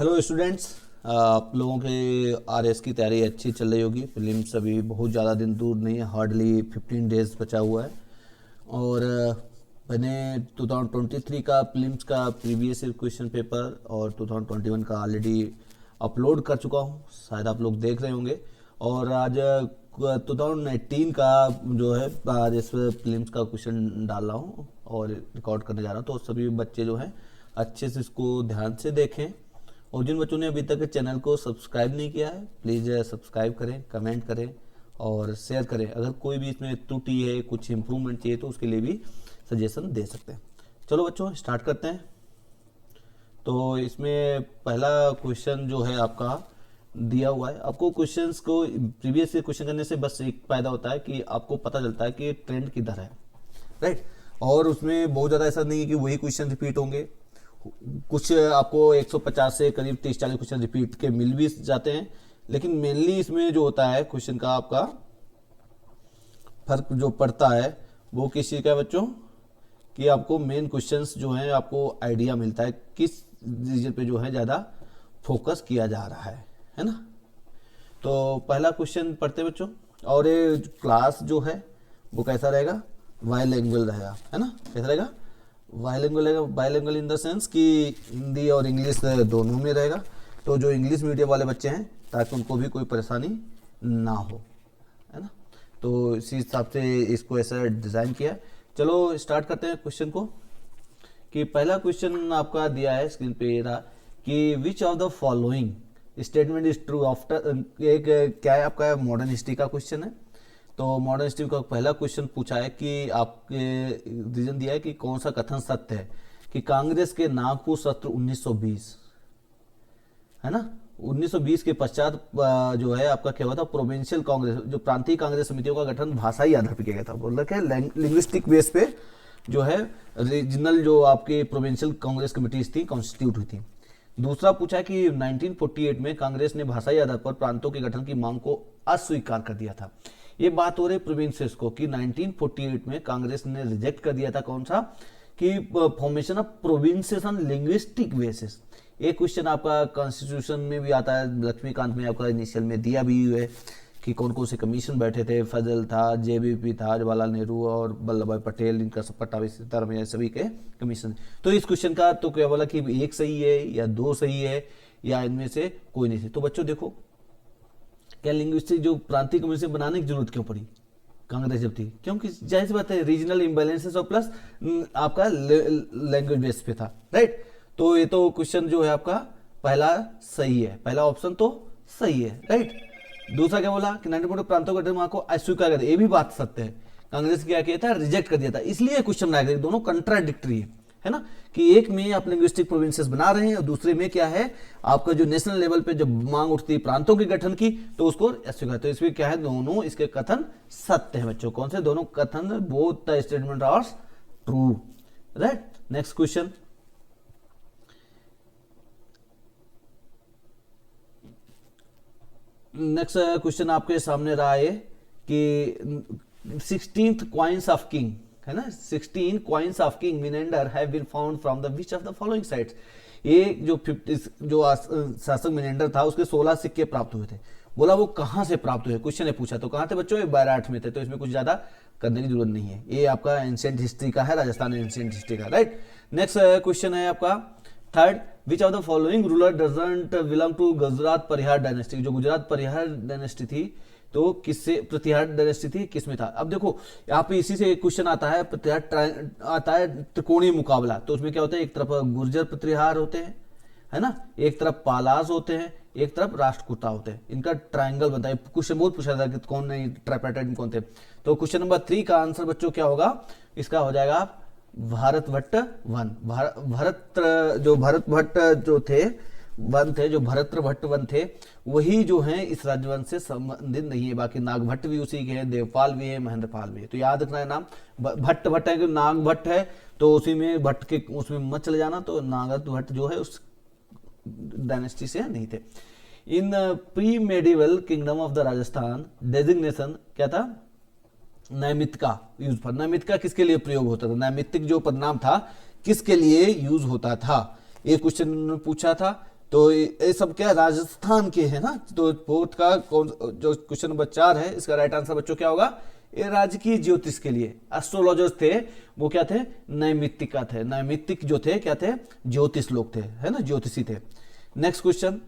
Hello students, आप लोगों के आरएस की तैयारी अच्छी चल रही होगी। प्रीलिम्स अभी बहुत ज़्यादा दिन दूर नहीं है, हार्डली 15 डेज बचा हुआ है। और मैंने 2023 का प्रीलिम्स का प्रीवियस क्वेश्चन पेपर और 2021 का ऑलरेडी अपलोड कर चुका हूँ, शायद आप लोग देख रहे होंगे। और आज 2018 का जो है आज इस प्रीलिम्स का क्वेश्चन डाल रहा हूँ और रिकॉर्ड करने जा रहा हूँ। तो सभी बच्चे जो हैं अच्छे से इसको ध्यान से देखें, और जिन बच्चों ने अभी तक चैनल को सब्सक्राइब नहीं किया है प्लीज़ सब्सक्राइब करें, कमेंट करें और शेयर करें। अगर कोई भी इसमें त्रुटि है, कुछ इम्प्रूवमेंट चाहिए तो उसके लिए भी सजेशन दे सकते हैं। चलो बच्चों स्टार्ट करते हैं। तो इसमें पहला क्वेश्चन जो है आपका दिया हुआ है। आपको क्वेश्चंस को प्रीवियस से क्वेश्चन करने से बस एक फायदा होता है कि आपको पता चलता है कि ट्रेंड किधर है, राइट। और उसमें बहुत ज़्यादा ऐसा नहीं है कि वही क्वेश्चन रिपीट होंगे। कुछ आपको 150 से करीब 30-40 क्वेश्चन रिपीट के मिल भी जाते हैं, लेकिन मेनली इसमें जो होता है क्वेश्चन का आपका फर्क जो पड़ता है वो किस चीज़ का है बच्चों, कि आपको मेन क्वेश्चंस जो हैं आपको आइडिया मिलता है किस रीजन पे जो है ज़्यादा फोकस किया जा रहा है ना। तो पहला क्वेश्चन पढ़ते बच्चों। और ये क्लास जो है वो कैसा रहेगा, बाइलिंगुअल रहेगा, है ना। कैसा रहेगा, बाइलिंगुअल रहेगा। बाइलिंगुअल इन द सेंस कि हिंदी और इंग्लिश दोनों में रहेगा। तो जो इंग्लिश मीडियम वाले बच्चे हैं ताकि उनको भी कोई परेशानी ना हो, है ना। तो इसी हिसाब से इसको ऐसा डिज़ाइन किया। चलो स्टार्ट करते हैं क्वेश्चन को। कि पहला क्वेश्चन आपका दिया है स्क्रीन पे ये रहा कि विच of the following statement is true after, एक क्या है आपका मॉडर्न हिस्ट्री का क्वेश्चन है। तो मॉडर्न हिस्ट्री का पहला क्वेश्चन पूछा है कि आपके रीजन दिया है कि कौन सा कथन सत्य है कि कांग्रेस के नागपुर सत्र 1920, है ना। 1920 के पश्चात जो है आपका क्या हुआ था, प्रोविंशियल कांग्रेस, जो प्रांतीय कांग्रेस समितियों का गठन भाषाई आधार पर किया गया था। बोल रहे हैं लिंग्विस्टिक बेस पे जो है रीजनल जो आपकी प्रोविंशियल कांग्रेस कमिटीज थी कॉन्स्टिट्यूट हुई थी। दूसरा पूछा है कि 1948 में कांग्रेस ने भाषाई आधार पर प्रांतों के गठन की मांग को अस्वीकार कर दिया था। ये बात हो रही प्रोविंसेस को कि 1948 में कांग्रेस ने रिजेक्ट कर दिया था कौन सा, कि formation of provinces on linguistic basis. एक क्वेश्चन आपका कॉन्स्टिट्यूशन में भी आता है, लक्ष्मीकांत में आपका इनिशियल में दिया भी हुआ है कि कौन कौन से कमीशन बैठे थे। फजल था, जेबीपी था, जवाहरलाल नेहरू और वल्लभ भाई पटेल, इनका सब पट्टाभी सीतारामैया सभी के कमीशन। तो इस क्वेश्चन का तो क्या बोला कि एक सही है या दो सही है या इनमें से कोई नहीं सही। तो बच्चों देखो क्या लिंग्विस्टिक जो प्रांतीय कमीशन बनाने की जरूरत क्यों पड़ी कांग्रेस जब थी, क्योंकि जाहिर सी बात है रीजनल इम्बैलेंसेस और प्लस आपका लैंग्वेज बेस पे था, राइट। तो ये तो क्वेश्चन जो है आपका पहला सही है, पहला ऑप्शन तो सही है, राइट। दूसरा क्या बोला कि 1940 प्रांतों का गठन को अस्वीकार कर दिया, ये भी बात सत्य है। कांग्रेस क्या किया था, रिजेक्ट कर दिया था, इसलिए क्वेश्चन आएगा। दोनों कंट्राडिक्टरी है ना, कि एक में आप लिंग्विस्टिक प्रोविंसेस बना रहे हैं और दूसरे में क्या है आपका जो नेशनल लेवल पे जब मांग उठती है प्रांतों के गठन की तो उसको अस्वीकार। तो इसमें क्या है, दोनों इसके कथन सत्य है बच्चों। कौन से दोनों कथन, both the statement are true, right. Next question. Next question आपके सामने रहा है कि 16th कॉइन्स ऑफ किंग, है ना, 16 coins of king Menander have been found from the which of the following sites. ये जो 50 जो शासक मिनेंडर था उसके 16 सिक्के प्राप्त हुए थे। बोला वो कहां से प्राप्त हुए, क्वेश्चन ने पूछा। तो कहां थे बच्चों, ये बैराठ में थे। तो इसमें कुछ ज्यादा करने की जरूरत नहीं है, ये आपका एंशिएंट हिस्ट्री का है, राजस्थान एंशिएंट हिस्ट्री का, राइट। नेक्स्ट क्वेश्चन है आपका third, which of the following ruler doesn't belong to Gujarat Parihar dynasty. जो गुजरात परिहार डायनेस्टी थी तो किससे, प्रतिहार डायनेस्टी थी, किसमें था। अब देखो यहाँ पे इसी से एक क्वेश्चन आता है, प्रतिहार आता है त्रिकोणीय मुकाबला। तो उसमें क्या होता है, एक तरफ गुर्जर प्रतिहार होते हैं, है ना, एक तरफ पालास होते हैं, एक तरफ राष्ट्रकूटा होते हैं। इनका ट्रायंगल बनता है। क्वेश्चन बहुत पूछा था कि कौन नहीं ट्राइपेटाइड कौन थे। तो क्वेश्चन नंबर 3 का आंसर बच्चों क्या होगा, इसका हो जाएगा भारत भट्ट वन। भरत जो भरत भट्ट जो थे वन थे, जो भरत्र भट्ट वन थे, वही जो हैं इस राजवंश से संबंधित नहीं है। बाकी नाग भट्ट भी उसी के हैं, देवपाल भी है, महेंद्रपाल भी है। तो याद रखना है नाम भट्ट भट्ट है, नाग भट्ट है तो उसी में भट्ट के उसमें मत चले जाना। तो नागत भट्ट जो है उस डायनेस्टी से नहीं थे। इन pre medieval kingdom of the Rajasthan designation क्या था, नैमित्तिका यूज पर। नैमित्तिका किसके लिए प्रयोग होता था, नैमित्तिक जो पदनाम था किसके लिए यूज होता था, ये क्वेश्चन पूछा था। तो ये सब क्या राजस्थान के है ना। तो फोर्थ का कौन जो क्वेश्चन नंबर 4 है, इसका राइट आंसर बच्चों क्या होगा, ये राजकीय ज्योतिष के लिए एस्ट्रोलॉजर्स थे, वो क्या थे, नैमित्तिका थे। नैमित्तिक जो थे क्या थे, ज्योतिष लोग थे, है ना, ज्योतिषी थे। नेक्स्ट क्वेश्चन,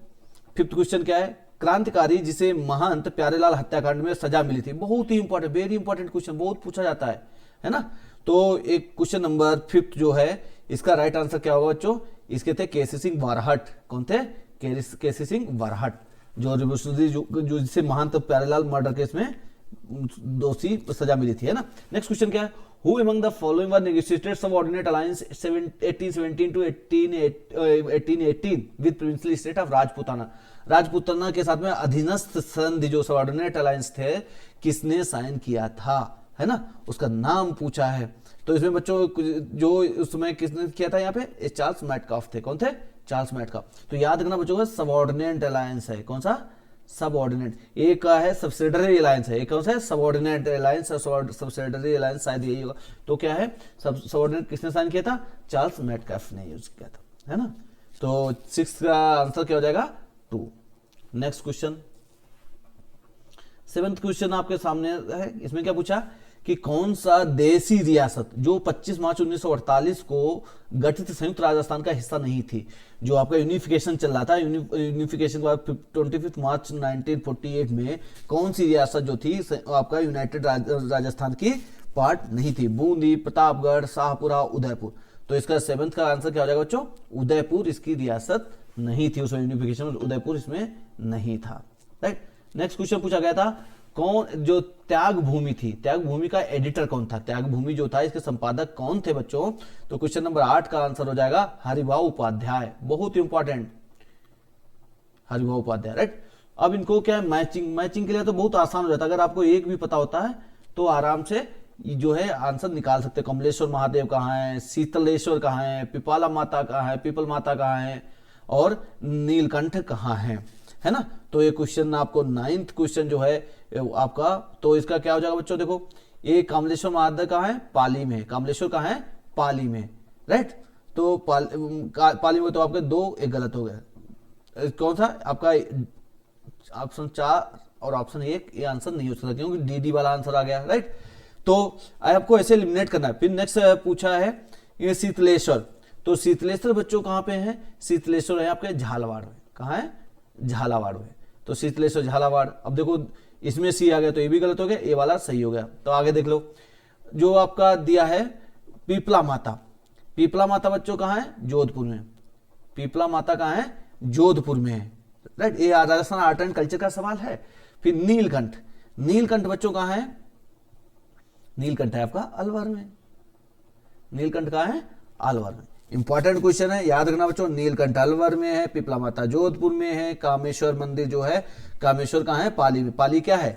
फिफ्थ क्वेश्चन क्या है, क्रांतिकारी जिसे महंत प्यारेलाल हत्याकांड में सजा मिली थी। बहुत ही इंपॉर्टेंट, वेरी इंपॉर्टेंट क्वेश्चन, बहुत पूछा जाता है ना। तो एक क्वेश्चन नंबर 5 जो है, इसका राइट आंसर क्या होगा बच्चों, इसके थे केसी सिंह बारहट। कौन थे, केसी सिंह बारहट, जो रिवोल्यूशनरी जो जिसे महंत प्यारेलाल मर्डर केस में दोषी सजा मिली थी, है ना। नेक्स्ट क्वेश्चन क्या है, who among the following were negotiated subordinate alliance 1817 to 1818 with princely state of Rajputana. Rajputana के साथ में अधीनस्थ संधि जो सबऑर्डिनेट अलायंस थे, किसने साइन किया था, है ना, उसका नाम पूछा है। तो इसमें बच्चों जो उस समय किसने किया था, यहाँ पे चार्ल्स मैटकाफ थे। कौन थे, चार्ल्स मैटकाफ। तो याद रखना बच्चों का सबऑर्डिनेट अलायंस है, कौन सा, सबऑर्डिनेट। एक का है सब्सिडरी अलायंस है, एक कौन सा है, सबऑर्डिनेट अलायंस और सब्सिडरी अलायंस, शायद यही होगा। तो क्या है, सबऑर्डिनेट किसने साइन किया था, चार्ल्स मैटकाफ ने यूज किया था, है ना। तो 6 का आंसर क्या हो जाएगा, 2। नेक्स्ट क्वेश्चन, 7th क्वेश्चन आपके सामने है। इसमें क्या पूछा कि कौन सा देसी रियासत जो 25 मार्च 1948 को गठित संयुक्त राजस्थान का हिस्सा नहीं थी, जो आपका यूनिफिकेशन चल रहा था, यूनिफिकेशन के बाद 25 मार्च 1948 में कौन सी रियासत जो थी आपका यूनाइटेड राजस्थान की पार्ट नहीं थी, बूंदी, प्रतापगढ़, शाहपुरा, उदयपुर। तो इसका 7th का आंसर क्या हो जाएगा बच्चों, उदयपुर इसकी रियासत नहीं थी, उसमें यूनिफिकेशन में उदयपुर इसमें नहीं था, राइट। नेक्स्ट क्वेश्चन पूछा गया था, कौन जो त्याग भूमि थी, त्याग भूमि का एडिटर कौन था, त्याग भूमि जो था इसके संपादक कौन थे बच्चों। तो क्वेश्चन नंबर 8 का आंसर हो जाएगा हरिभाऊ उपाध्याय, बहुत इंपॉर्टेंट, हरिभाऊ उपाध्याय, राइट। अब इनको क्या है, मैचिंग के लिए तो बहुत आसान हो जाता है, अगर आपको एक भी पता होता है तो आराम से जो है आंसर निकाल सकते हैं। कमलेश्वर महादेव कहाँ है, शीतलेश्वर कहाँ है, पिपाला माता कहाँ है, पीपल माता कहाँ है, और नीलकंठ कहाँ है ना। तो ये क्वेश्चन आपको 9th क्वेश्चन जो है आपका, तो इसका क्या हो जाएगा बच्चों, देखो ये कामलेश्वर महादेव कहाँ है, पाली में, कामलेश्वर कहाँ है, पाली में, राइट। तो पाली में, तो आपके 2 एक गलत हो गया। कौन सा आपका ऑप्शन 4 और ऑप्शन 1 ये आंसर नहीं हो सकता, क्योंकि डी वाला आंसर आ गया, राइट। तो आपको ऐसे एलिमिनेट करना है। फिर नेक्स्ट पूछा है ये शीतलेश्वर, तो शीतलेश्वर बच्चों कहाँ पे है, शीतलेश्वर है आपके झालावाड़ में, कहाँ है, झालावाड़ में। तो शीतलेश्वर झालावाड़। अब देखो इसमें सी आ गया तो ये भी गलत हो गया, ये वाला सही हो गया। तो आगे देख लो, जो आपका दिया है पीपला माता, पीपला माता बच्चों कहाँ है, जोधपुर में, पीपला माता कहाँ है, जोधपुर में है, राइट। ये राजस्थान आर्ट एंड कल्चर का सवाल है। फिर नीलकंठ, नीलकंठ बच्चों कहाँ है, नीलकंठ है आपका अलवर में, नीलकंठ कहाँ है, अलवर में। इंपॉर्टेंट क्वेश्चन है, याद रखना बच्चों, नीलकंठ अलवर में है, पिपला माता जोधपुर में है, कामेश्वर मंदिर जो है, कामेश्वर कहाँ है, पाली में, पाली क्या है,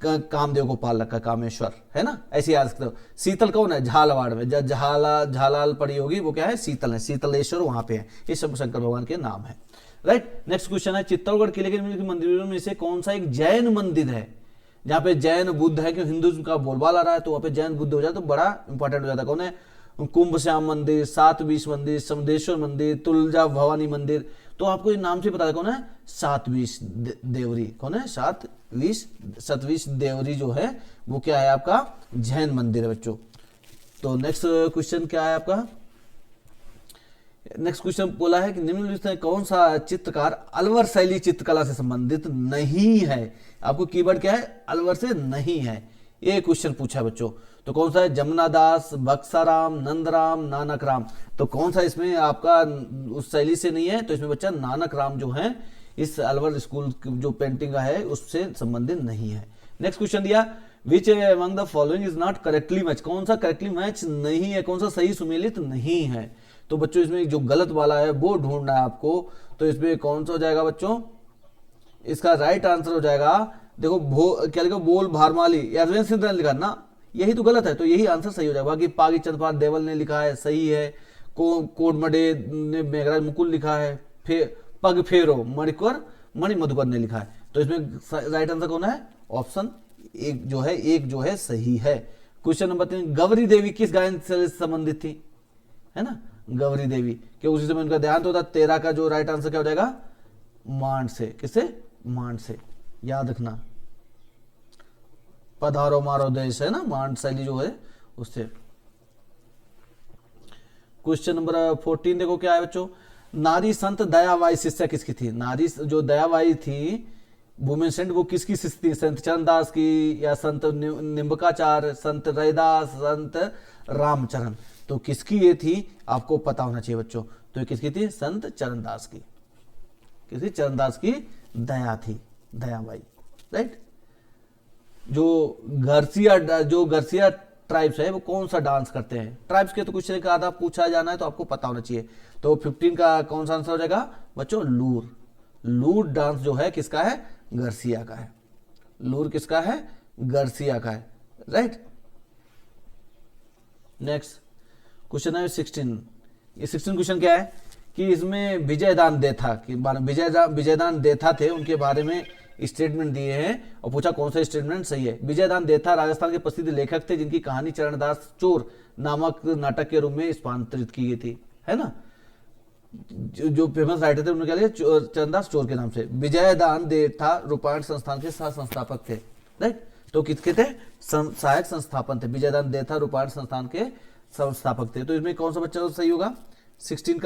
कामदेव को पाल रखा कामेश्वर, है ना, ऐसे याद रखते हो। शीतल कौन है, झालावाड़ में, जब झालाल पड़ी होगी वो क्या है, शीतल है, शीतलेश्वर वहां पे है, ये सब शंकर भगवान के नाम है, राइट। नेक्स्ट क्वेश्चन है, चित्तौड़गढ़ किले के मंदिरों में से कौन सा एक जैन मंदिर है, जहाँ पे जैन बुद्ध है, क्योंकि हिंदुज्म का बोलबाला आ रहा है, तो वहां पे जैन बुद्ध हो जाए तो बड़ा इंपॉर्टेंट हो जाता है। कौन है, कुंभ श्याम मंदिर, 720 मंदिर, समदेश्वर मंदिर, तुलजा भवानी मंदिर। तो आपको ये नाम से पता है कौन है, 720 देवरी, कौन है, 720 देवरी जो है वो क्या है आपका, जैन मंदिर है बच्चों। तो नेक्स्ट क्वेश्चन क्या है आपका, नेक्स्ट क्वेश्चन बोला है कि निम्नलिखित में कौन सा चित्रकार अलवर शैली चित्रकला से संबंधित नहीं है। आपको कीवर्ड क्या है, अलवर से नहीं है, ये क्वेश्चन पूछा है बच्चों। तो कौन सा है, जमुना दास, बक्साराम, नंदराम, नानक राम। तो कौन सा इसमें आपका उस शैली से नहीं है, तो इसमें बच्चा नानक राम जो है इस अलवर स्कूल जो पेंटिंग का है उससे संबंधित नहीं है। नेक्स्ट क्वेश्चन दिया, which among the following is not correctly match, कौन सा करेक्टली मैच नहीं है, कौन सा सही सुमेलित नहीं है। तो बच्चों इसमें जो गलत वाला है वो ढूंढना है आपको। तो इसमें कौन सा हो जाएगा बच्चों, इसका राइट आंसर हो जाएगा, देखो क्या लिखा, बोल भारमाली, यशवंत सिंह ने लिखा ना, यही तो गलत है, तो यही आंसर सही हो जाएगा। बाकी पागी चंद्रपाल देवल ने लिखा है, सही है। कोडमडे ने मेघराज मुकुल लिखा है, पग फेरो मणिकर मणि मधुकर ने लिखा है। तो इसमें राइट आंसर कौन है, ऑप्शन एक जो है सही है। क्वेश्चन नंबर 3, गौरी देवी किस गायन से संबंधित थी, है ना, गौरी देवी, कि उसी समय उनका देहांत होता। 13 का जो राइट आंसर क्या हो जाएगा, मांड से, किसे? मांड से, याद रखना। पधारो मारो देश है ना, मांड शैली जो है उससे। क्वेश्चन नंबर 14 देखो क्या है बच्चों। नारी संत दयाबाई शिष्या किसकी थी? नारी जो दयाबाई थी वुमेन सेंट, वो किसकी शिष्य थी? संत चरणदास की या संत निम्बकाचार्य, संत रैदास, संत रामचरण? तो किसकी ये थी आपको पता होना चाहिए बच्चों। तो ये किसकी थी? संत चरणदास की। किसी चरणदास की दया थी, दयाबाई, राइट। जो घरसिया ट्राइब्स है वो कौन सा डांस करते हैं? ट्राइब्स के तो कुछ नहीं कहा था, पूछा जाना है तो आपको पता होना चाहिए। तो 15 का कौन सा आंसर हो जाएगा बच्चों? लूर। लूर डांस जो है किसका है? घरसिया का है। लूर किसका है? घरसिया का है, राइट। नेक्स्ट क्वेश्चन है 16। ये 16 क्वेश्चन क्या है कि इसमें विजयदान देथा कि विजयदान देथा थे, उनके बारे में स्टेटमेंट दिए हैं और पूछा कौन सा स्टेटमेंट सही है। विजयदान देथा राजस्थान के प्रसिद्ध लेखक थे जिनकी कहानी चरणदास चोर नामक नाटक के रूप में स्थानांतरित की गई थी, है ना। जो फेमस राइटर थे उन्होंने क्या लिया? चरणदास चोर के नाम से। विजयदान देथा रूपायण संस्थान के सह संस्थापक थे, राइट। तो किसके थे? सहायक संस्थापन थे। विजयदान देथा रूपायण संस्थान के संस्थापक थे। तो इसमें कौन सा बच्चा सही होगा? 16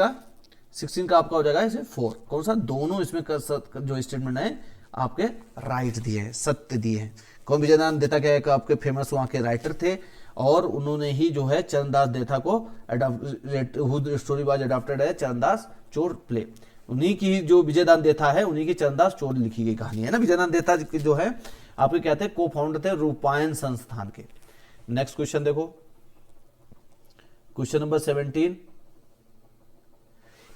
का आपका हो जाएगा इसे 4। कौन सा? दोनों इसमें जो स्टेटमेंट है आपके राइट दिए हैं, सत्य दिए हैं। कौन? विजयदान देथा क्या है? आपके फेमस वहां के राइटर थे और उन्होंने ही जो है चरणदास देथा को स्टोरी वाज अडॉप्टेड है चरणदास चोर प्ले। उन्हीं की जो विजयदान देथा है उन्हीं की चरणदास चोर लिखी गई कहानी है ना। विजयदान देथा जो है आपके क्या थे? को फाउंडर थे रूपायण संस्थान के। नेक्स्ट क्वेश्चन देखो, क्वेश्चन नंबर 17।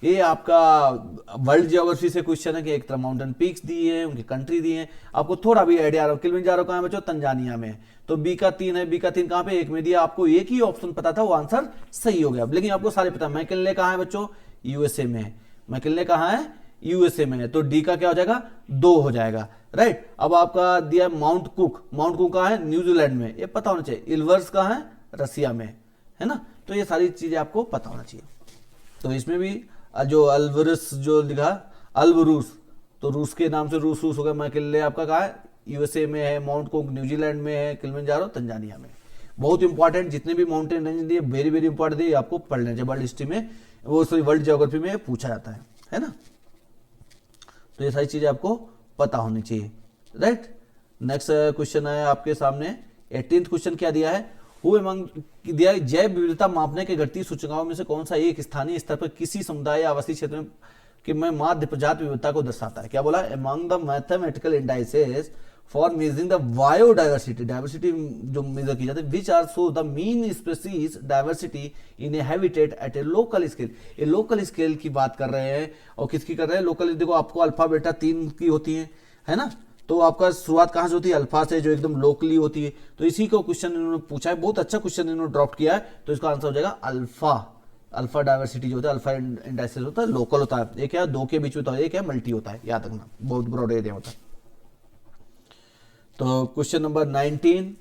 ये आपका वर्ल्ड जियोग्राफी से क्वेश्चन है कि एक तरफ माउंटेन पीक्स दिए हैं, उनकी कंट्री दिए हैं, आपको थोड़ा भी आइडिया आ रहा हो। किलिमंजारो कहां है बच्चों? तंजानिया में। तो बी का 3 है। बी का 3 कहां पे? एक में दिया। आपको एक ही ऑप्शन पता था, वो आंसर सही हो गया, लेकिन आपको सारे पता। मैकिन्ले कहां है बच्चों? यूएसए में है। मैकिन्ले कहां है? यूएसए में है। तो डी का क्या हो जाएगा? 2 हो जाएगा, राइट। अब आपका दिया माउंट कुक। माउंट कुक कहां है? न्यूजीलैंड में, ये पता होना चाहिए। इल्वर्स कहां है? रसिया में, है ना। तो ये सारी चीजें आपको पता होना चाहिए। तो इसमें भी जो अल्वरस जो लिखा अल्वरूस, तो रूस के नाम से रूस हो गया। मैकिन्ले आपका कहा है? यूएसए में है। माउंट कुक न्यूजीलैंड में है। किलिमंजारो तंजानिया में। बहुत इंपॉर्टेंट, जितने भी माउंटेन रेंज दिए वेरी वेरी इंपॉर्टेंट दिए, आपको पढ़ लेना चाहिए। वर्ल्ड हिस्ट्री में वो सॉरी वर्ल्ड जियोग्राफी में पूछा जाता है ना। तो ये सारी चीजें आपको पता होनी चाहिए, राइट। नेक्स्ट क्वेश्चन है आपके सामने 18th क्वेश्चन क्या दिया है? दिया है जैव विविधता मापने के घटती सूचकांकों में से कौन सा एक स्थानीय स्तर पर किसी समुदाय या आवासीय क्षेत्र में माध्य प्रजाति विविधता को दर्शाता है? क्या बोला? Among the mathematical indices for measuring the biodiversity, diversity जो मेजर की जाती है, which are so the mean species diversity in a habitat at a local scale. ये लोकल स्केल की बात कर रहे हैं और किसकी कर रहे हैं? लोकल। देखो आपको अल्फा बेटा 3 की होती है ना। तो आपका शुरुआत कहां से होती है? अल्फा से, जो एकदम लोकली होती है। तो इसी को क्वेश्चन इन्होंने पूछा है, बहुत अच्छा क्वेश्चन इन्होंने ड्रॉप किया है। तो इसका आंसर हो जाएगा अल्फा। अल्फा डाइवर्सिटी जो होता है, अल्फा इंडाइसिस होता है, लोकल होता है। एक है 2 के बीच में होता है, एक है मल्टी होता है, याद रखना, बहुत ब्रॉड एरिया होता है। तो क्वेश्चन नंबर 19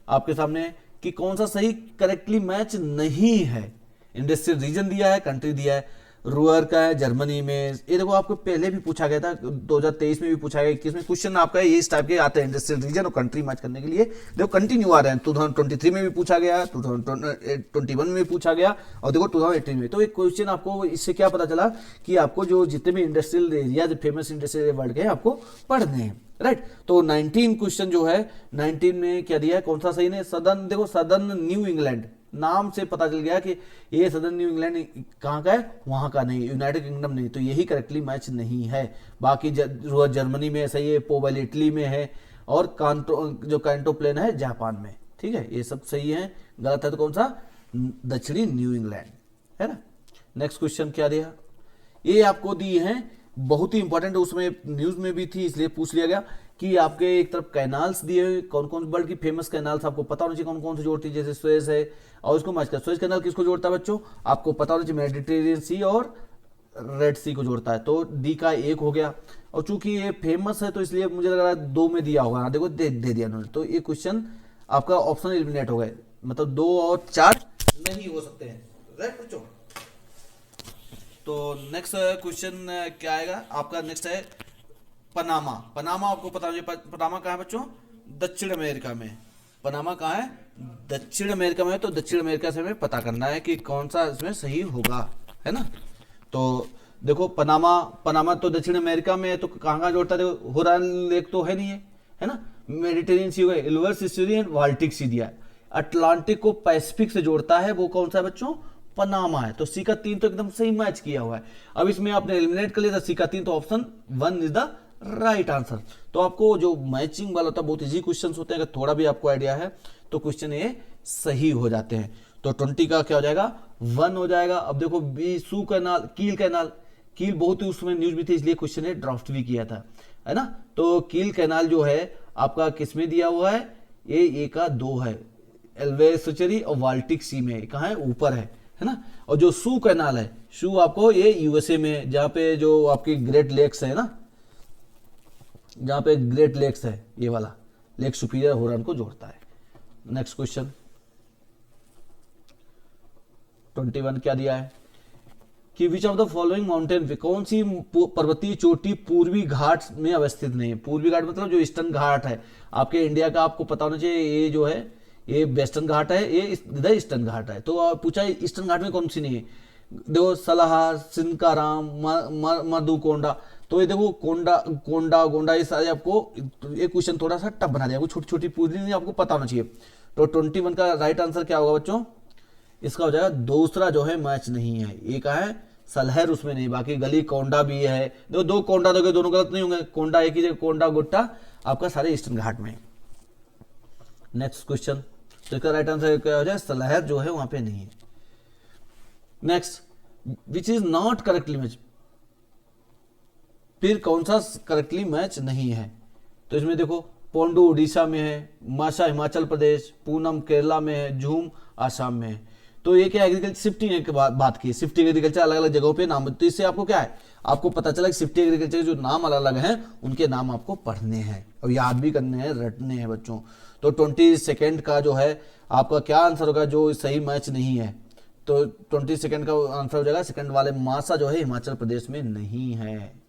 आपके सामने कि कौन सा सही करेक्टली मैच नहीं है। इंडस्ट्रियल रीजन दिया है, कंट्री दिया है। रूअर का है जर्मनी में। ये देखो आपको पहले भी पूछा गया था, 2023 में भी पूछा गया। 21 में क्वेश्चन आपका ये इस टाइप के आते हैं, इंडस्ट्रियल रीजन और कंट्री मैच करने के लिए। देखो कंटिन्यू आ रहे हैं। 2023 में भी पूछा गया, 2021 में भी पूछा गया और देखो 2018 में। तो एक क्वेश्चन आपको इससे क्या पता चला कि आपको जो जितने भी industrial area, famous industrial world के आपको पढ़ने हैं, राइट। तो 19 क्वेश्चन जो है 19 में क्या दिया है? कौन सा सही है? सदर्न, देखो सदर्न न्यू इंग्लैंड नाम से पता चल गया कि ये सदर्न न्यू इंग्लैंड कहाँ का है? वहां का नहीं, यूनाइटेड किंगडम नहीं। तो यही करेक्टली मैच नहीं है। बाकी जर्मनी में सही है, पोवेल इटली में है और जो कैंटो प्लेन है जापान में, ठीक है। ये सब सही है। गलत है तो कौन सा? दक्षिणी न्यू इंग्लैंड, है ना। नेक्स्ट क्वेश्चन क्या दिया? ये आपको दी है, बहुत ही इंपॉर्टेंट, उसमें न्यूज में भी थी इसलिए पूछ लिया गया कि आपके एक तरफ कैनाल्स दिए हुए, कौन कौन वर्ल्ड की फेमस कैनाल्स आपको पता होना चाहिए, कौन कौन से जोड़ती है। जैसे सुएज है और उसको मैच कर। सुएज कैनाल किसको जोड़ता है बच्चों? आपको पता होना चाहिए, मेडिटेरियन सी और रेड सी को जोड़ता है। तो डी का 1 हो गया। और चूंकि ये फेमस है तो इसलिए मुझे लग रहा है 2 में दिया होगा। देखो दे दिया उन्होंने। तो ये क्वेश्चन आपका ऑप्शन एलिमिनेट हो गए, मतलब 2 और 4 नहीं हो सकते हैं, राइट बच्चों। तो नेक्स्ट क्वेश्चन क्या आएगा आपका? नेक्स्ट है पनामा। पनामा आपको पता है, पनामा कहाँ है बच्चों? दक्षिण अमेरिका में। पनामा कहाँ है? दक्षिण अमेरिका में। तो दक्षिण अमेरिका से हमें पता करना है कि कौन सा इसमें सही होगा, है ना। तो देखो पनामा, पनामा तो दक्षिण अमेरिका में है, तो कहाँ कहाँ जोड़ता है? देखो हुरान लेक तो है नहीं है ना। मेडिटेरियन सी हो गई, इल्वर सी एंड बाल्टिक सी दिया है। अटलांटिक को पैसिफिक से जोड़ता है, वो कौन सा है बच्चों? पनामा है। तो सी का 3 तो एकदम सही मैच किया हुआ है। अब इसमें आपने एलिमिनेट कर लिया था सी का 3, तो option 1 is the right answer. तो आपको जो मैचिंग वाला होता है बहुत इजी क्वेश्चन होते हैं, अगर थोड़ा भी आपको आइडिया है तो क्वेश्चन ये सही हो जाते हैं। तो 20 का क्या हो जाएगा? 1 हो जाएगा। अब देखो बी सू कैनाल, कील कैनाल, कील बहुत ही उसमें न्यूज भी थी, इसलिए क्वेश्चन ने ड्राफ्ट भी किया था, है ना। तो कील कैनाल जो है आपका किस में दिया हुआ है? ये ए का 2 है, एल्वेसचरी और बाल्टिक सी में। कहाँ है? ऊपर है ना। और जो सू कैनाल है, सू आपको ये यूएसए में, जहाँ पे जो आपकी ग्रेट लेक्स है ना, जहाँ पे ग्रेट लेक्स है, ये वाला लेक सुपीरियर हुरन को जोड़ता है। नेक्स्ट क्वेश्चन 21 क्या दिया है कि विच ऑफ द फॉलोइंग माउंटेन, कौन सी पर्वतीय चोटी पूर्वी घाट में अवस्थित नहीं है? पूर्वी घाट मतलब जो ईस्टर्न घाट है आपके इंडिया का, आपको पता होना चाहिए। ये जो है ये वेस्टर्न घाट है, ये इधर ईस्टर्न घाट है। तो पूछा ईस्टर्न घाट में कौन सी नहीं है? देखो सलाहा, सिंधकाराम, मधुकोंडा। तो ये देखो कोंडा, कोंडा, गोंडा, ये सारे आपको, ये क्वेश्चन थोड़ा सा टफ बना दिया, छोटी छोटी पूरी नहीं आपको पता होना चाहिए। तो 21 का राइट आंसर क्या होगा बच्चों? इसका हो जाएगा दूसरा जो है मैच नहीं है। एक है सलहर, उसमें नहीं, बाकी गली कोंडा भी है। देखो दो कोंडा दोगे, दोनों गलत नहीं होंगे। कोंडा एक ही जगह, कोंडा गुट्टा आपका सारे ईस्टर्न घाट में। नेक्स्ट क्वेश्चन, तो इसका राइट आंसर क्या हो जाए? सलहर जो है वहां पे नहीं है। Next, which is not correctly match, फिर कौन सा करेक्टली मैच नहीं है? तो इसमें देखो पोंडू उड़ीसा में है, माशा हिमाचल प्रदेश, पूनम केरला में है, झूम आसाम में है। तो ये क्या एग्रीकल्चर शिफ्टिंग की बात की, शिफ्टिंग एग्रीकल्चर अलग अलग जगहों पे नाम। तो इससे आपको क्या है, आपको पता चला कि शिफ्टिंग एग्रीकल्चर के जो नाम अलग अलग हैं उनके नाम आपको पढ़ने हैं और याद भी करने हैं, रटने हैं बच्चों। तो 22 का जो है आपका क्या आंसर होगा जो सही मैच नहीं है? तो 22 का आंसर हो जाएगा सेकंड वाले, मासा जो है हिमाचल प्रदेश में नहीं है।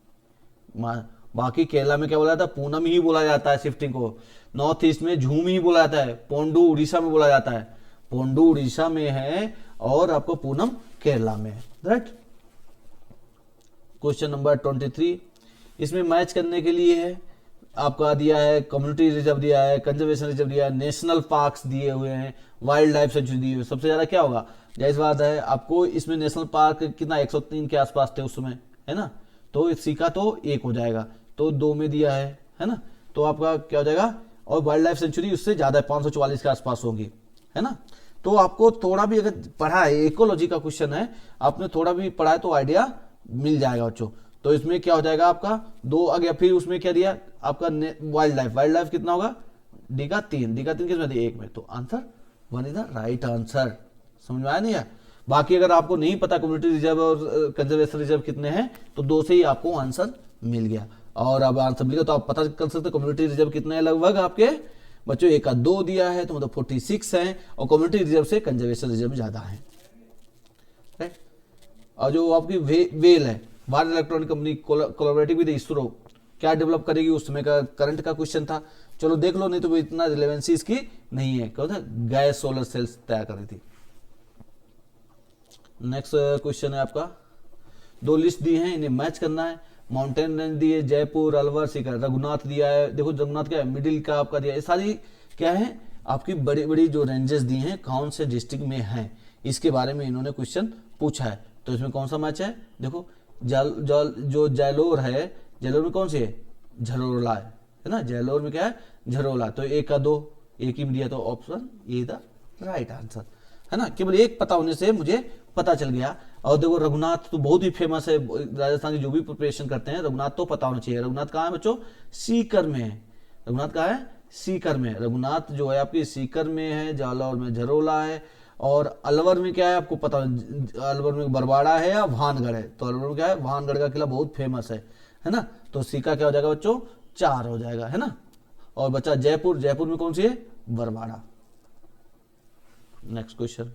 बाकी केरला में क्या बोला जाता है? पूनम ही बोला जाता है शिफ्टिंग को। नॉर्थ ईस्ट में झूम ही बोला जाता है। पोंडू उड़ीसा में बोला जाता है, पोंडू उड़ीसा में है, और आपको पूनम केरला में है। राइट। क्वेश्चन नंबर 23, इसमें मैच करने के लिए है आपका दिया है कम्युनिटी रिजर्व दिया है, कंजर्वेशन रिजर्व दिया है, नेशनल पार्क्स दिए हुए हैं, वाइल्ड लाइफ सेंचुरी दी हुई है। सबसे ज्यादा क्या होगा? जाहिर बात है आपको इसमें नेशनल पार्क कितना 103 के आसपास थे उस समय, है ना। तो इसी का तो 1 हो जाएगा, तो 2 में दिया है ना। तो आपका क्या हो जाएगा? और वाइल्ड लाइफ सेंचुरी उससे ज्यादा 544 के आसपास होगी, है ना। तो आपको थोड़ा भी अगर पढ़ा है, इकोलॉजी का क्वेश्चन है, आपने थोड़ा भी पढ़ा है तो आइडिया मिल जाएगा बच्चों। तो इसमें क्या हो जाएगा आपका 2 आ गया। फिर उसमें क्या दिया आपका? वाइल्ड लाइफ, वाइल्ड लाइफ कितना होगा? डी का 3, डी का 3 किसमें दिया? 1 में। तो answer 1 is the right answer. समझ में आया नहीं है? बाकी अगर आपको नहीं पता कम्युनिटी रिजर्व और कंजर्वेशन रिजर्व कितने हैं, तो 2 से ही आपको आंसर मिल गया। और अब आंसर मिल गया तो आप पता कर सकते कम्युनिटी रिजर्व कितने हैं लगभग आपके बच्चों। 1 का 2 दिया है तो मतलब 46 है, और कम्युनिटी रिजर्व से कंजर्वेशन रिजर्व ज्यादा है। और जो आपकी वेल है, Bharat electronic company collaborative with ISRO, क्या डेवलप करेगी उस समय का करंट का क्वेश्चन था। चलो देख लो, नहीं तो इतना रिलेवेंसी इसकी नहीं है। क्या होता है? गैस सोलर सेल्स तैयार कर रही थी। नेक्स्ट क्वेश्चन है आपका, 2 लिस्ट दी हैं, इन्हें मैच करना है। माउंटेन रेंज दी है, जयपुर, अलवर, सीकर, रघुनाथ दिया है। देखो रघुनाथ क्या है? मिडिल का आपका दिया है। ये सारी क्या है आपकी बड़ी बड़ी जो रेंजेस दी हैं कौन से डिस्ट्रिक्ट में हैं, इसके बारे में इन्होंने क्वेश्चन पूछा है। तो इसमें कौन सा मैच है? देखो जो जैलोर है, जैलोर में कौन सी है? झरोला है ना। जैलोर में क्या है? झरोला। तो 1 का 2, 1 ही दिया, तो option A the right answer, है ना। केवल 1 पता होने से मुझे पता चल गया। और देखो रघुनाथ तो बहुत ही फेमस है, राजस्थान की जो भी प्रिपरेशन करते हैं रघुनाथ तो पता होना चाहिए। रघुनाथ कहाँ है बच्चों? सीकर में है। रघुनाथ कहाँ है? सीकर में। रघुनाथ जो है आपकी सीकर में है, जालौर में झरोला है, और अलवर में क्या है आपको पता? अलवर में बरवाड़ा है या भानगढ़ है। तो अलवर में क्या है? भानगढ़ का किला बहुत फेमस है ना। तो सी का क्या हो जाएगा बच्चों? 4 हो जाएगा, है ना। और बच्चा जयपुर, जयपुर में कौन सी है? बरवाड़ा। नेक्स्ट क्वेश्चन,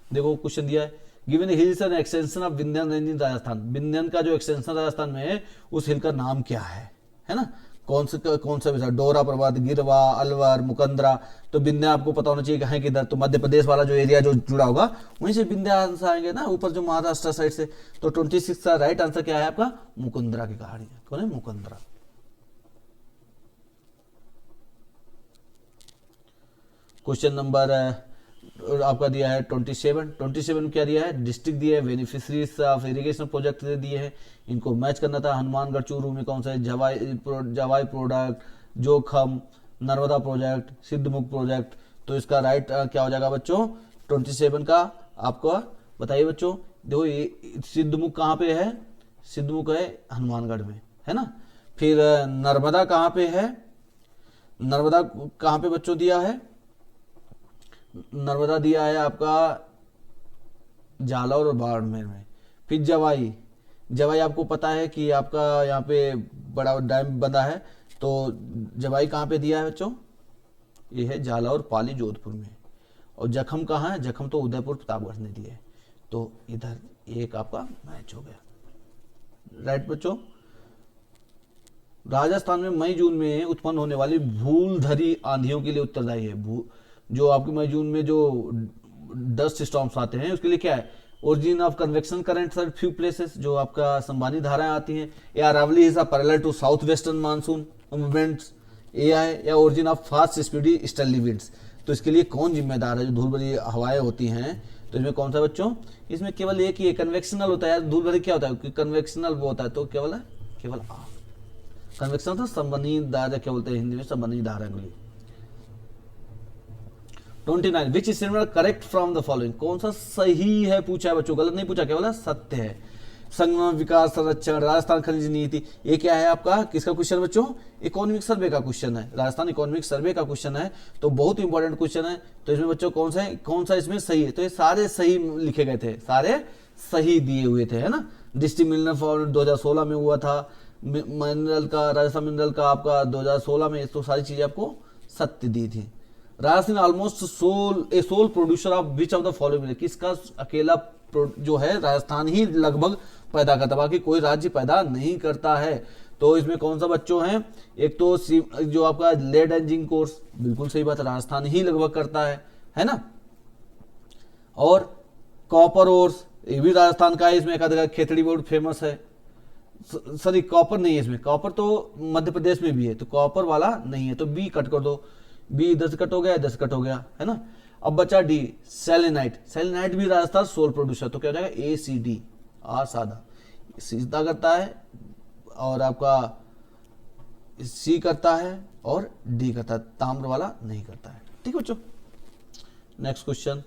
देखो क्वेश्चन दिया है, given hills and extension of Vindhyan range इन राजस्थान, विंध्यन का जो एक्सटेंशन राजस्थान में है उस हिल का नाम क्या है ना, कौन सा विषय, डोरा पर्वत, गिरवा, अलवर, मुकंदरा। तो विंध्या आपको पता होना चाहिए कहाँ किधर, तो मध्य प्रदेश वाला जो एरिया जो जुड़ा होगा वहीं से विंध्या आंसर आएंगे ना, ऊपर जो महाराष्ट्र साइड से। तो 26 का राइट आंसर क्या है आपका, मुकुंदरा की कहानी। कौन है, मुकुंदरा। क्वेश्चन नंबर आपका दिया है 27 क्या दिया है, डिस्ट्रिक्ट दिया है, बेनिफिशरीज ऑफ इरिगेशन प्रोजेक्ट दिए हैं, इनको मैच करना था। हनुमानगढ़ चूरू में कौन सा है, जवाई प्रोडक्ट, जोखम, नर्मदा प्रोजेक्ट, सिद्धमुख प्रोजेक्ट। तो इसका राइट क्या हो जाएगा बच्चों, 27 का आपको बताइए बच्चों। देखो ये सिद्धमुख कहाँ पे है, सिद्धमुख है हनुमानगढ़ में, है ना। फिर नर्मदा कहाँ पे है, नर्मदा कहाँ पे बच्चों दिया है, नर्मदा दिया है आपका जालौर और बाड़मेर में। फिर जवाई आपको पता है कि आपका यहाँ पे बड़ा डैम बना है, तो जवाई कहाँ पे दिया है बच्चों, ये है जालौर, पाली, जोधपुर में। और जखम कहाँ है, जखम तो उदयपुर, प्रतापगढ़ ने दिए। तो इधर एक आपका मैच हो गया, राइट बच्चों। राजस्थान में मई जून में उत्पन्न होने वाली भूलधरी आंधियों के लिए उत्तरदायी है। जो आपके मई जून में जो डस्ट स्टॉर्म्स आते हैं उसके लिए क्या है, origin of convection currents at few places, जो आपका संबानी धाराएं आती हैं, या Aravalli is a parallel to south western monsoon movements, ये है, या origin of fast speedy easterly winds. तो इसके लिए कौन जिम्मेदार है, जो धूल भरी हवाएं होती हैं, तो इसमें कौन सा बच्चों, इसमें केवल एक ही कन्वेक्शनल होता है। धूल भरी क्या होता है, कन्वेक्शनल वो होता है, तो केवल है, केवल कन्वेक्शनल था, संबंधी धारा क्या बोलते हैं हिंदी में, संबंधी धारा के लिए। 29 which statement correct from the following, कौन सा सही है पूछा है बच्चों, गलत नहीं पूछा, केवल सत्य है। संगम विकास संरक्षण, राजस्थान खनिज नीति, ये क्या है आपका, किसका क्वेश्चन बच्चों, इकोनॉमिक सर्वे का क्वेश्चन है, राजस्थान इकोनॉमिक सर्वे का क्वेश्चन है। तो बहुत इंपॉर्टेंट क्वेश्चन है। तो इसमें बच्चों कौन सा इसमें सही है, तो ये सारे सही लिखे गए थे, सारे सही दिए हुए थे, है ना। डिस्ट्रिक्ट मिनरल फॉर्म 2016 में हुआ था, मिनरल का, राजस्थान मिनरल का आपका 2016 में, तो सारी चीजें आपको सत्य दी थी। Rajasthan almost sole producer of which of the following, किसका अकेला जो है राजस्थान ही लगभग पैदा करता, बाकी कोई राज्य पैदा नहीं करता है। तो इसमें कौन सा बच्चों हैं, एक तो जो आपका लेड एंड जिंक कोर्स, बिल्कुल सही बात है, राजस्थान ही लगभग करता है ना। और कॉपर ओर्स, ये भी राजस्थान का है, इसमें एक खेतड़ी बोर्ड फेमस है। सॉरी कॉपर नहीं है इसमें, कॉपर तो मध्य प्रदेश में भी है, तो कॉपर वाला नहीं है, तो बी कट कर दो, बी इधर से कट हो गया, इधर से कट हो गया, है ना। अब बचा डी, सेलेनाइट भी राजस्थान सोल प्रोड्यूसर, तो क्या हो जाएगा ए सी डी, सादा, सीधा करता है, और आपका सी करता है, और डी करता है, ताम्र वाला नहीं करता है। ठीक है बच्चों, next question.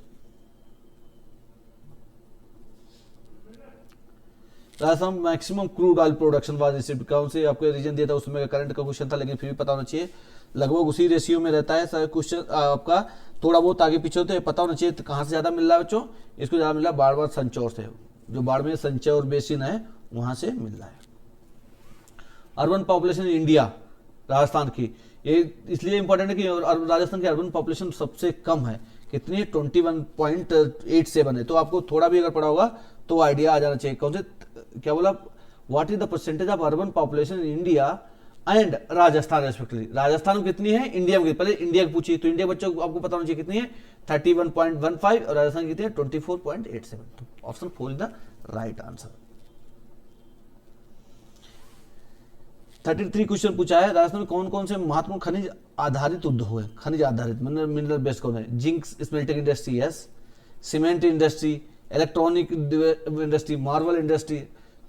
Rajasthan maximum crude oil production was received, कौन से आपको रीजन दिया था, उसमें करंट का क्वेश्चन था, लेकिन फिर भी पता होना चाहिए, लगभग उसी रेशियो में रहता है सर क्वेश्चन आपका, थोड़ा बहुत आगे पीछे होते पता होना चाहिए। तो कहाँ से ज्यादा मिल रहा है बच्चों, इसको ज्यादा मिल रहा है बाड़मेर संचौर से, जो बाड़मेर संचौर बेसिन है वहां से मिल रहा है। अर्बन पॉपुलेशन इंडिया, राजस्थान की, ये इसलिए इंपॉर्टेंट है कि राजस्थान की अर्बन पॉपुलेशन सबसे कम है, कितनी 21.87 है। तो आपको थोड़ा भी अगर पढ़ा होगा तो आइडिया आ जाना चाहिए, कौन से क्या बोला, what is the percentage of urban population in India and Rajasthan respectively. Rajasthan में कितनी है, इंडिया में, पहले इंडिया की पूछिए, तो इंडिया बच्चों को आपको पता होना चाहिए कितनी है 31.15, और राजस्थान कितनी है 24.87। तो option 4 is the right answer. 33 question पूछा है, राजस्थान में कौन कौन से महत्वपूर्ण खनिज आधारित उद्योग है, खनिज आधारित मिनरल बेस्ड कौन है, zinc smelting industry, yes, cement industry, electronic industry, marble industry.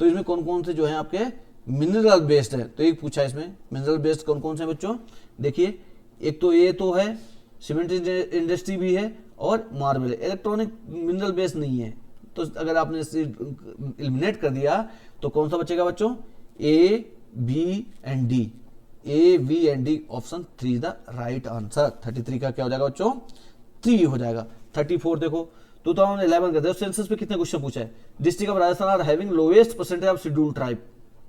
तो इसमें कौन कौन से जो है आपके मिनरल बेस्ड है, तो एक पूछा है इसमें मिनरल बेस्ड कौन कौन से बच्चों, देखिए एक तो ये तो है सीमेंट इंडस्ट्री भी है, और मार्बल, इलेक्ट्रॉनिक मिनरल बेस्ड नहीं है। तो अगर आपने एलिमिनेट कर दिया तो कौन सा बचेगा बच्चों, A B and D, A B and D, option 3 is the right answer. 33 का क्या हो जाएगा बच्चों, 3 हो जाएगा। 34 देखो 2011 का सेंसस पे कितने क्वेश्चन पूछा है, district of Rajasthan are having lowest percentage of scheduled tribe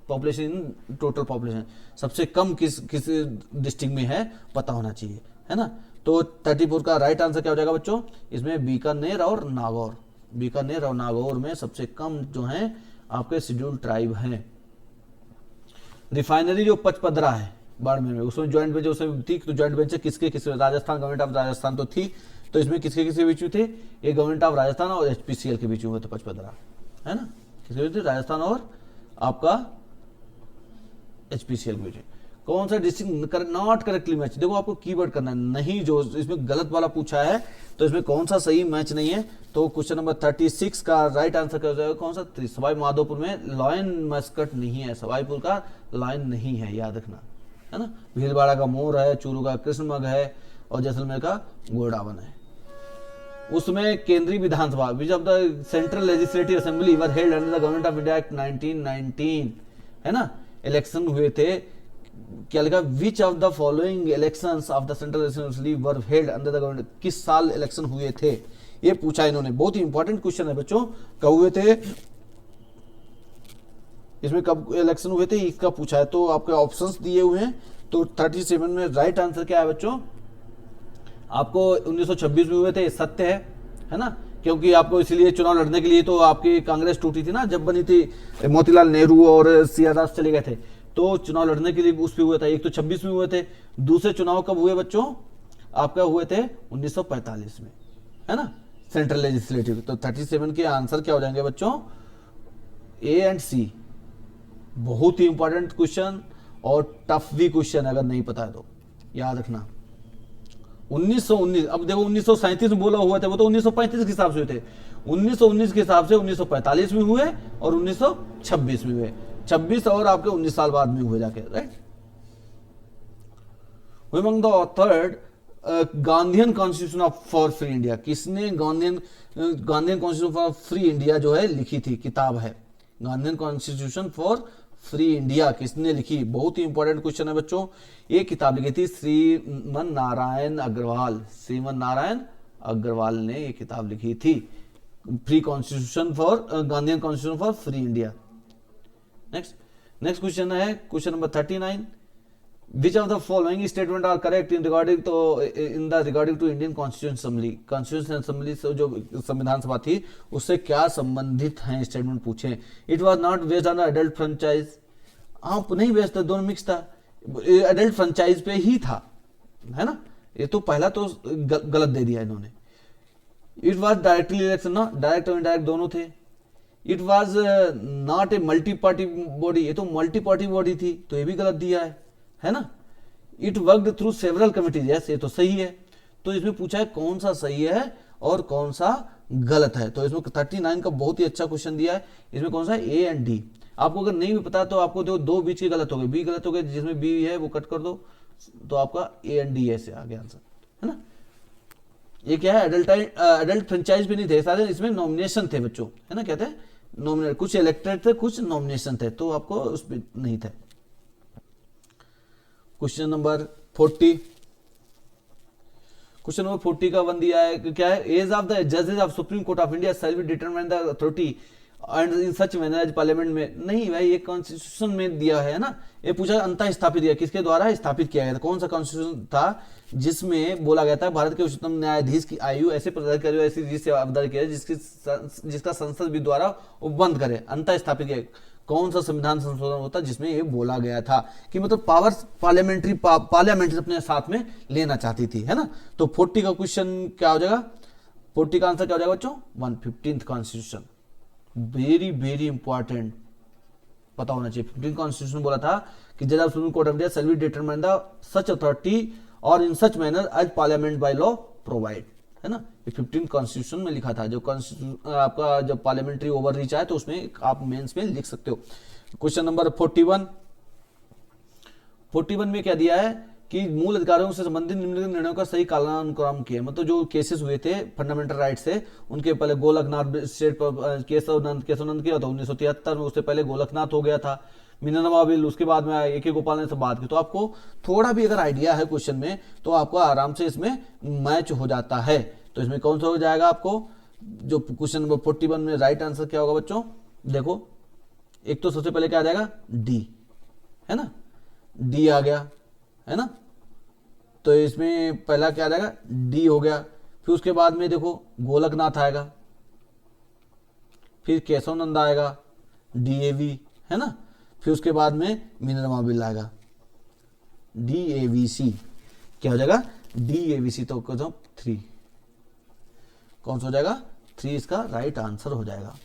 population in total population, सबसे कम किस डिस्ट्रिक्ट में है पता होना चाहिए, है ना। तो 34 का राइट आंसर क्या हो जाएगा बच्चों, इसमें बीकानेर और नागौर, बीकानेर और नागौर में सबसे कम जो है आपके शेड्यूल ट्राइब हैं। रिफाइनरी जो पचपदरा है बाड़मेर में, उसमें ज्वाइंट वेंचर उसमें थी, तो ज्वाइंट वेंचर किसके किसके, राजस्थान, गवर्नमेंट ऑफ राजस्थान तो थी, तो इसमें किसके किसके बीच में थे, ये गवर्नमेंट ऑफ राजस्थान और एचपीसीएल के बीच में हुए थे पचपदरा, है ना, किसके बीच थे, राजस्थान और आपका एचपीसीएल के बीच में। कौन सा डिस्ट्रिक्ट नॉट करेक्टली मैच, देखो आपको कीवर्ड करना है, नहीं जो इसमें गलत वाला पूछा है तो इसमें कौन सा सही मैच नहीं है, तो क्वेश्चन नंबर 36 का राइट आंसर क्या हो जाएगा, कौन सा, सवाई माधोपुर में लॉयन मस्कट नहीं है, सवाईपुर का लॉयन नहीं है, याद रखना, है ना। भीलवाड़ा का मोर है, चूरू का कृष्णमृग है और जैसलमेर का गोडावन है। उसमें केंद्रीय विधानसभा, which of the central legislative assembly were held under the government of India act 1919, है ना, इलेक्शन हुए थे, क्या लिखा, which of the following elections of the central assembly were held under the government, किस साल इलेक्शन हुए थे, ये पूछा इन्होंने, बहुत ही इंपॉर्टेंट क्वेश्चन है बच्चों, कब हुए थे, इसमें कब इलेक्शन हुए थे इसका पूछा है, तो आपके ऑप्शंस दिए हुए हैं, तो 37 में राइट आंसर क्या है बच्चों, आपको 1926 में हुए थे, सत्य है ना, क्योंकि आपको इसलिए चुनाव लड़ने के लिए तो आपकी कांग्रेस टूटी थी ना, जब बनी थी, मोतीलाल नेहरू और सिया दास चले गए थे, तो चुनाव लड़ने के लिए उस पे हुआ था, एक तो 26 में हुए थे, दूसरे चुनाव कब हुए बच्चों, आपका हुए थे 1945 में, है ना, सेंट्रल लेजिस्लेटिव, तो 37 के आंसर क्या हो जाएंगे बच्चों, ए एंड सी। बहुत ही इंपॉर्टेंट क्वेश्चन और टफ भी क्वेश्चन, अगर नहीं पता है तो याद रखना। 1919, अब देखो 1937 में बोला हुआ था, वो तो 1935 के हिसाब से हुए थे, 1919 के हिसाब से 1945 में हुए और 1926 में हुए, 26 और आपके 19 साल बाद में हुए जाके, right. Among the authored Gandhian constitution of for free India, किसने Gandhian constitution for free India जो है लिखी थी, किताब है, Gandhian constitution for free India किसने लिखी, बहुत ही इंपॉर्टेंट क्वेश्चन है बच्चों, ये किताब लिखी थी श्रीमन नारायण अग्रवाल, श्रीमन नारायण अग्रवाल ने ये किताब लिखी थी, free constitution for Gandhian constitution for free India. Next question है question number 39, which of the following statement are correct in regarding to Indian constitution assembly, constitution assembly से जो संविधान सभा थी उससे क्या संबंधित हैं स्टेटमेंट पूछे। It was not based on adult franchise, आप नहीं बेस्ड था, दोनों मिक्स था, एडल्ट फ्रेंचाइज पे ही था, है ना, ये तो पहला तो गलत दे दिया इन्होंने। इट वाज डायरेक्टली इलेक्शन ना, डायरेक्ट और इनडायरेक्ट दोनों थे। It was not a multi party body, ये तो मल्टी पार्टी बॉडी थी, तो ये भी गलत दिया है ना। It worked through several committees, yes ये तो सही है, तो इसमें पूछा है कौन सा सही है और कौन सा गलत है, तो इसमें 39 का बहुत ही अच्छा क्वेश्चन दिया है, इसमें कौन सा है, ए एंड डी। आपको अगर नहीं भी पता तो आपको देखो दो बीच के गलत हो गए, बी गलत हो गए, जिसमें बी है वो कट कर दो, तो आपका ए एंड डी ऐसे आ गया आंसर, है ना। ये क्या है, एडल्ट फ्रेंचाइज भी नहीं थे सारे, इसमें नॉमिनेशन थे बच्चों, है ना, कहते हैं नॉमिनेट, कुछ इलेक्टेड थे कुछ नॉमिनेशन थे, तो आपको उसमें नहीं थे। क्वेश्चन नंबर 40, क्वेश्चन नंबर 40 का वन दिया है, क्या है, एज ऑफ द जजेस of supreme court of India shall be determine the authority and in such manner as parliament में, नहीं भाई ये कॉन्स्टिट्यूशन में दिया है ना, ये पूछा अंतः स्थापित दिया, किसके द्वारा स्थापित किया गया था, कौन सा कॉन्स्टिट्यूशन था जिसमें बोला गया था भारत के उच्चतम न्यायाधीश की आयु ऐसे प्रदान करे, ऐसी रीत से अवधारित किया जिसका संसद भी द्वारा उपबंध करे, अंतः स्थापित किया, कौन सा संविधान संशोधन होता जिसमें ये बोला गया था कि मतलब पावर्स पार्लियामेंट्री अपने साथ में लेना चाहती थी, है ना। तो 40 का क्वेश्चन क्या हो जाएगा, 40 का आंसर क्या हो जाएगा बच्चों, 115th constitution, very very important पता होना चाहिए। 15th कॉन्स्टिट्यूशन बोला था कि जज of supreme court of India shall be determine the such authority और in such manner as parliament by law provide, है ना, ये 15th कॉन्स्टिट्यूशन में लिखा था। जो कॉन्स्टिट्यूशन आपका जब पार्लियामेंट्री ओवर रीच आए तो उसमें आप मेंस में लिख सकते हो। क्वेश्चन नंबर 41 में क्या दिया है कि मूल अधिकारों से संबंधित निम्नलिखित निर्णयों का सही कालानुक्रम किया, मतलब जो केसेस हुए थे फंडामेंटल राइट से, उनके पहले गोलकनाथ स्टेट पर केशवनंद किया था 1973 में, उससे पहले गोलकनाथ हो गया था, मीनामा बिल, उसके बाद में ए के गोपाल ने सब बात की। तो आपको थोड़ा भी अगर आइडिया है क्वेश्चन में तो आपको आराम से इसमें मैच हो जाता है। तो इसमें कौन सा हो जाएगा, आपको जो क्वेश्चन नंबर 41 में राइट आंसर क्या होगा बच्चों, देखो एक तो सबसे पहले क्या आ जाएगा, डी, है ना, डी आ गया, है ना, तो इसमें पहला क्या आ जाएगा, डी हो गया। फिर उसके बाद में देखो गोलकनाथ आएगा, फिर केशव नंदा आएगा, डीएवी, है ना, फिर उसके बाद में मिनरमा बिल आएगा, डीएवीसी, क्या हो जाएगा, डीएवीसी। तो 3 कौन सा हो जाएगा, 3 इसका राइट आंसर हो जाएगा।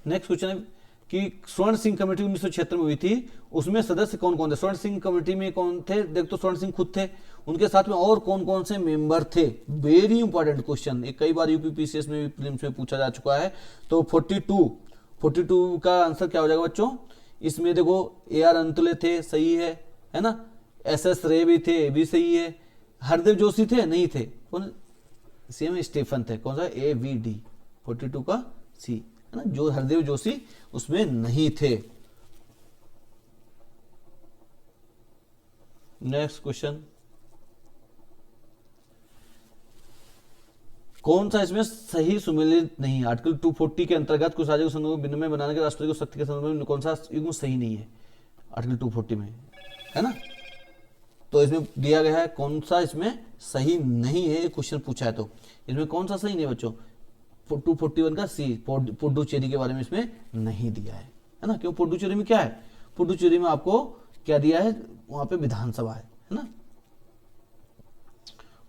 नेक्स्ट क्वेश्चन है कि स्वर्ण सिंह कमेटी 1976 में हुई थी, उसमें सदस्य कौन कौन थे। स्वर्ण सिंह कमेटी में कौन थे, देख तो स्वर्ण सिंह खुद थे, उनके साथ में और कौन कौन से मेंबर थे। वेरी इंपॉर्टेंट क्वेश्चन, ये कई बार यूपीपीसीएस में भी प्रीलिम्स में पूछा जा चुका है। तो 42 का आंसर क्या हो जाएगा बच्चों, इसमें देखो AR अंतुले थे, सही है ना, SS रे भी थे, भी सही है। हरदेव जोशी थे, नहीं थे, कौन, CM स्टीफन थे, कौन सा, AVD, 42 का C, है ना, जो हरदेव जोशी उसमें नहीं थे। नेक्स्ट क्वेश्चन, कौन सा इसमें सही सुमेलित नहीं है। आर्टिकल 240 के अंतर्गत कुछ राज्यों को संघों को विनिमय बनाने के राष्ट्रपति को शक्ति के संदर्भ में कौन सा युग्म सही नहीं है, आर्टिकल 240 में, है ना। तो इसमें दिया गया है कौन सा इसमें सही नहीं है, क्वेश्चन पूछा है तो इसमें कौन सा सही नहीं है बच्चों, 241 का C, पुडुचेरी के बारे में इसमें नहीं दिया है ना। क्यों, पुडुचेरी में क्या है, पुडुचेरी में आपको क्या दिया है, वहां पे विधानसभा है ना।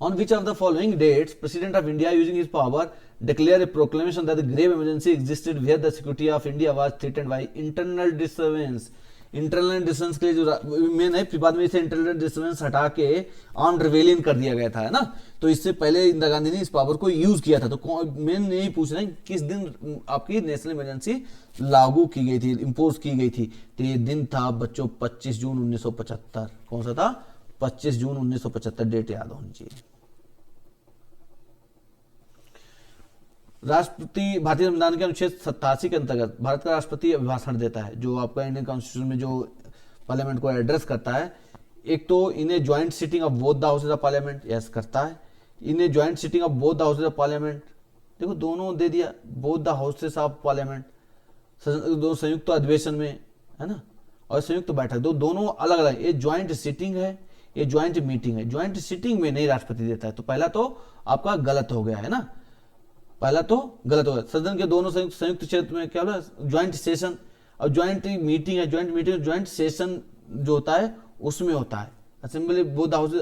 On which of the following dates President of India using his power declared a proclamation that the grave emergency existed where the security of India was threatened by internal disturbance। Internal disturbance के लिए जो main है, फिर बाद में इसे internal disturbance हटा के आर्म्ड रिवेलियन कर दिया गया था, है ना। तो इससे पहले इंदिरा गांधी ने इस पावर को यूज किया था। तो मेन यही पूछ रहे हैं किस दिन आपकी नेशनल इमरजेंसी लागू की गई थी, इंपोज की गई थी। तो ये दिन था बच्चों 25 जून 1975। कौन सा था, 25 जून 1975, डेट याद होनी चाहिए। राष्ट्रपति भारतीय संविधान के अनुच्छेद 87 के अंतर्गत भारत का राष्ट्रपति अभिभाषण देता है, जो आपका इंडियन कॉन्स्टिट्यूशन में जो पार्लियामेंट को एड्रेस करता है। एक तो इन्हें joint sitting of both the houses of parliament, yes करता है। इन्हें joint sitting of both the houses of parliament, देखो दोनों दे दिया, both the houses of parliament, दो संयुक्त अधिवेशन में, है ना, और संयुक्त बैठक, दोनों अलग अलग। ये ज्वाइंट सिटिंग है, ये ज्वाइंट मीटिंग है। ज्वाइंट सिटिंग में नहीं राष्ट्रपति देता है, तो पहला तो आपका गलत हो गया, है ना, पहला तो गलत हो गया। सदन के दोनों संयुक्त क्षेत्र में क्या होगा, ज्वाइंट सेशन, और ज्वाइंट मीटिंग है, ज्वाइंट सेशन जो होता है उसमें होता है assembly both house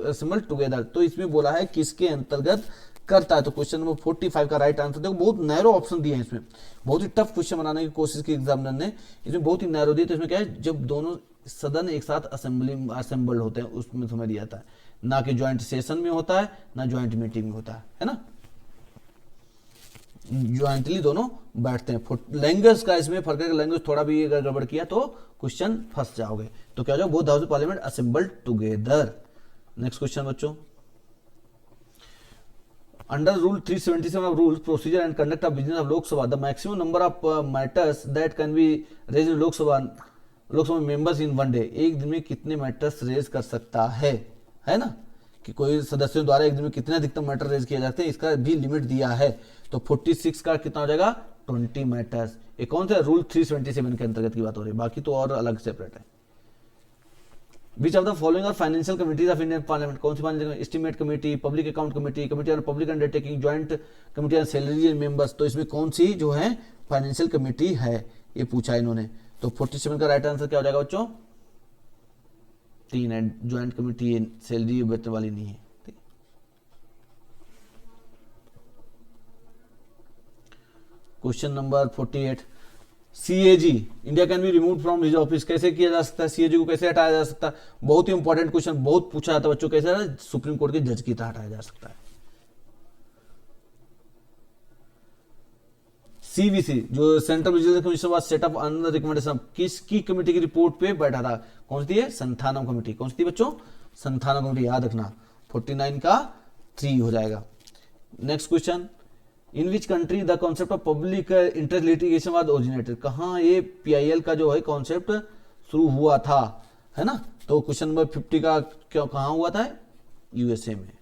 assemble together. तो इसमें बोला है किसके अंतर्गत करता है। तो क्वेश्चन नंबर 45 का राइट आंसर, देखो बहुत नैरो ऑप्शन दिए हैं इसमें, बहुत ही टफ क्वेश्चन बनाने की कोशिश की एग्जामिनर ने, इसमें बहुत ही नैरो दिए। तो इसमें क्या है, जब दोनों सदन एक साथ असेंबल्ड होते हैं उसमें समझ दिया जाता है, ना कि ज्वाइंट सेशन में होता है, ना ज्वाइंट मीटिंग में होता है ना, ज्वाइंटली दोनों बैठते हैं। लैंग्वेज का इसमें फर्क है, लैंग्वेज थोड़ा भी अगर गड़बड़ किया तो क्वेश्चन फंस जाओगे। तो क्या हो जाएगा, both house of parliament assembled together. Next question बच्चों, under rule 377 of rules procedure and conduct of business of Lok Sabha, the maximum number of matters that can be raise in Lok Sabha members in one day, एक दिन में कितने matters raise कर सकता है ना, कि कोई सदस्यों द्वारा एक दिन में कितने अधिकतम मैटर रेज किए जाते हैं, इसका भी लिमिट दिया है। तो 46 का कितना हो जाएगा, 20 मैटर्स। ये कौन सा रूल 377 के अंतर्गत की बात हो रही है, बाकी तो और अलग सेपरेट है। Which of the following are financial committees of Indian Parliament? कौन सी financial, estimate committee, public account committee, committee on public undertaking, joint committee on salary members. तो इसमें कौन सी जो है फाइनेंशियल कमेटी है, ये पूछा इन्होंने। तो 47 का राइट आंसर क्या हो जाएगा बच्चों, 3 है, ज्वाइंट कमेटी सैलरी वेतन वाली नहीं है। Question number 48, CAG India can be remove from his office, कैसे किया जा सकता है, CAG को कैसे हटाया जा सकता है। बहुत ही इंपॉर्टेंट क्वेश्चन, बहुत पूछा जाता है बच्चों, कैसे सुप्रीम कोर्ट के जज की तरह हटाया जा सकता है। CVC जो central vigilance commission was set up on the recommendation, किसकी कमेटी की रिपोर्ट पे बैठा था, कौन सी थी, संथानम कमेटी। कौन सी थी बच्चों, संथानम कमेटी, याद रखना। 49 का 3 हो जाएगा। Next question, in which country the concept of public interest litigation was originated, कहां ये PIL का जो है कॉन्सेप्ट शुरू हुआ था, है ना। तो क्वेश्चन नंबर 50 का क्यों कहां हुआ था, USA में।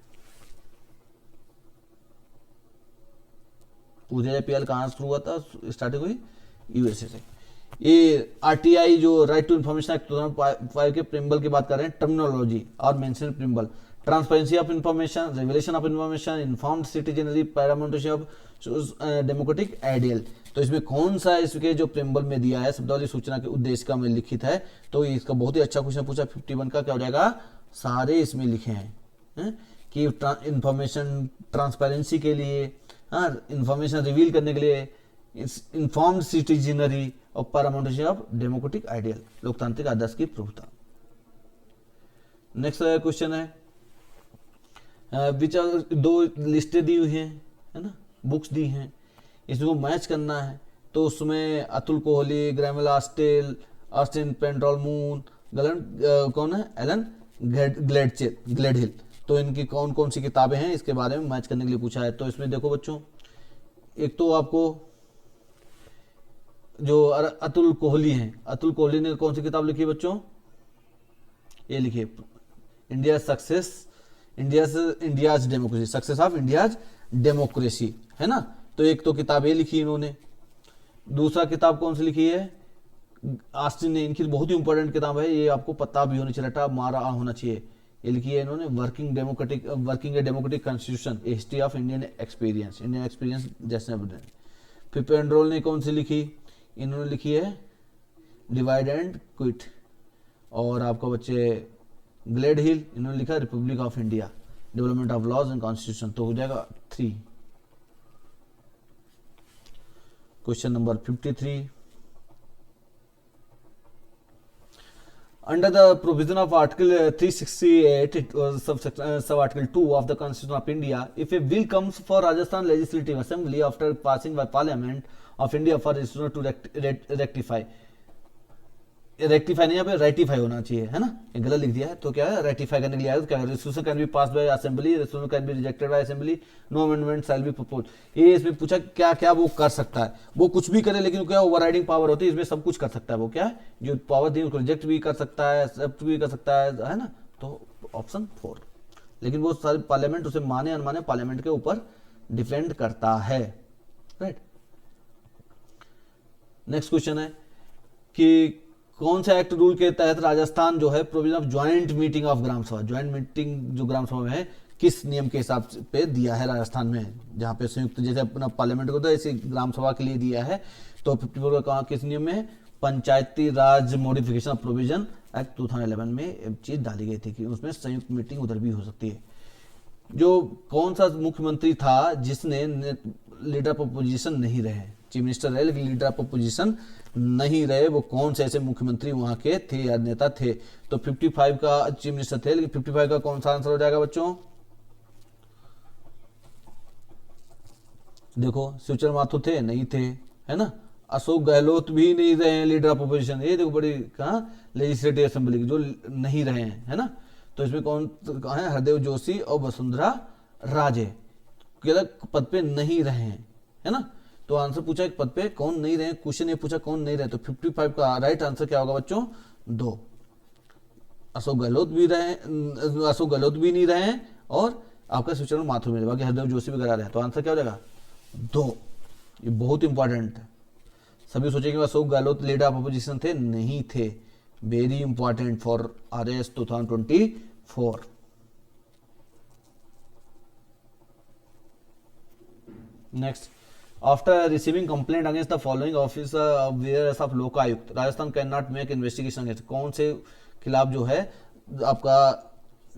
पूछे PIL कहां शुरू हुआ था, स्टार्टिंग हुई USA से। ये RTI जो राइट टू इंफॉर्मेशन एक्ट 2005 के प्रिम्बल की बात कर रहे हैं, टर्मिनोलॉजी और mention preamble. Transparency of information, revelation of information, informed citizenry, parameters of democratic ideal. तो इसमें कौन सा इसके जो प्रेम्बल में दिया है शब्दावली सूचना के उद्देश्य का में लिखित है, तो इसका बहुत ही अच्छा क्वेश्चन पूछा 51 का क्या हो जाएगा, सारे इसमें लिखे हैं कि इंफॉर्मेशन ट्रांसपेरेंसी के लिए, इंफॉर्मेशन रिवील करने के लिए, इन्फॉर्म्ड सिटीजनरी और पैरामीटर्स ऑफ डेमोक्रेटिक आइडियल, लोकतांत्रिक आदर्श की प्रभुता। नेक्स्ट क्वेश्चन है विचार, दो लिस्टें दी हुई हैं, है ना, बुक्स दी हैं, इसको मैच करना है। तो उसमें अतुल कोहली, ग्रैमल ऑस्टेल, ऑस्टिन पेंड्रोलमून, कौन है, एलन ग्लेडहिल, तो इनकी कौन कौन सी किताबें हैं इसके बारे में मैच करने के लिए पूछा है। तो इसमें देखो बच्चों, एक तो आपको जो अतुल कोहली हैं, अतुल कोहली ने कौन सी किताब लिखी है बच्चों, ये लिखिए India success, India's democracy, success of India's democracy, है ना। तो एक तो किताब ये लिखी इन्होंने। दूसरा किताब कौन सी लिखी है, ऑस्टिन ने, इनकी बहुत ही इंपॉर्टेंट किताब है, ये आपको पता भी होनी चाहिए, रटा मारा होना चाहिए। ये लिखी है इन्होंने working a democratic constitution, A history of Indian experience जैसे। फिर पेंड्रोल ने कौन सी लिखी, इन्होंने लिखी है डिवाइड एंड क्विट। और आपका बच्चे ग्लेडहिल, इन्होंने लिखा republic of India, development of laws and constitution. तो हो जाएगा 3। Question number 53, under the provision of article 368 it was sub article 2 of the constitution of India, if a bill comes for Rajasthan legislative assembly after passing by parliament of India for listener to rectify नहीं, यहाँ पे ratify होना चाहिए, है ना, ये गलत लिख दिया है। तो क्या है, रेटिफाई करने के लिए आया तो क्या, resolution can be pass by assembly, resolution can be rejected by assembly, no amendment shall be propose. ये इसमें पूछा क्या क्या वो कर सकता है, वो कुछ भी करे, लेकिन क्या ओवरराइडिंग पावर होती है, इसमें सब कुछ कर सकता है। वो क्या है, जो पावर दी उसको रिजेक्ट भी कर सकता है, एक्सेप्ट भी कर सकता है ना। तो ऑप्शन 4, लेकिन वो सारे पार्लियामेंट उसे माने अनमाने पार्लियामेंट के ऊपर डिपेंड करता है, राइट। नेक्स्ट क्वेश्चन है कि कौन सा एक्ट रूल के तहत राजस्थान जो है provision of joint meeting of Gram Sabha, joint meeting जो ग्राम सभा में है, किस नियम के हिसाब पे दिया है राजस्थान में, जहां पे संयुक्त जैसे अपना पार्लियामेंट को तो ऐसे ग्राम सभा के लिए दिया है। तो 54 का किस नियम में है, पंचायती राज मॉडिफिकेशन ऑफ प्रोविजन एक्ट 2011 में एक चीज डाली गई थी कि उसमें संयुक्त मीटिंग उधर भी हो सकती है। जो कौन सा मुख्यमंत्री था जिसने लीडर ऑफ अपोजिशन नहीं रहे, चीफ मिनिस्टर रहे लेकिन लीडर ऑफ अपोजिशन नहीं रहे, वो कौन से ऐसे मुख्यमंत्री वहां के थे या नेता थे। तो 55 का चीफ मिनिस्टर थे, लेकिन 55 का कौन सा आंसर हो जाएगा बच्चों, देखो शिवचंद्र माथुर थे, नहीं थे, है ना। अशोक गहलोत भी नहीं रहे हैं लीडर ऑफ अपोजिशन, ये देखो बड़ी कहा लेजिस्लेटिव असेंबली जो नहीं रहे हैं, है ना। तो इसमें कौन है, हरदेव जोशी और वसुंधरा राजे पद पे नहीं रहे हैं, है ना। तो आंसर पूछा एक पद पे कौन नहीं रहे, क्वेश्चन ये पूछा कौन नहीं रहे। तो 55 का राइट आंसर क्या होगा बच्चों, 2। अशोक गहलोत भी नहीं रहे हैं और आपका शिवचंद्र माथुर भी, बाकी हरदेव जोशी वगैरह रहे। तो आंसर क्या हो जाएगा, 2। ये बहुत इंपॉर्टेंट है, सभी सोचेंगे Ashok Gehlot leader of opposition थे, नहीं थे। Very important for RS 2024। Next, after receiving complaint against the following officer of Lokayukta, Rajasthan can not make investigation against, कौन से खिलाफ जो है आपका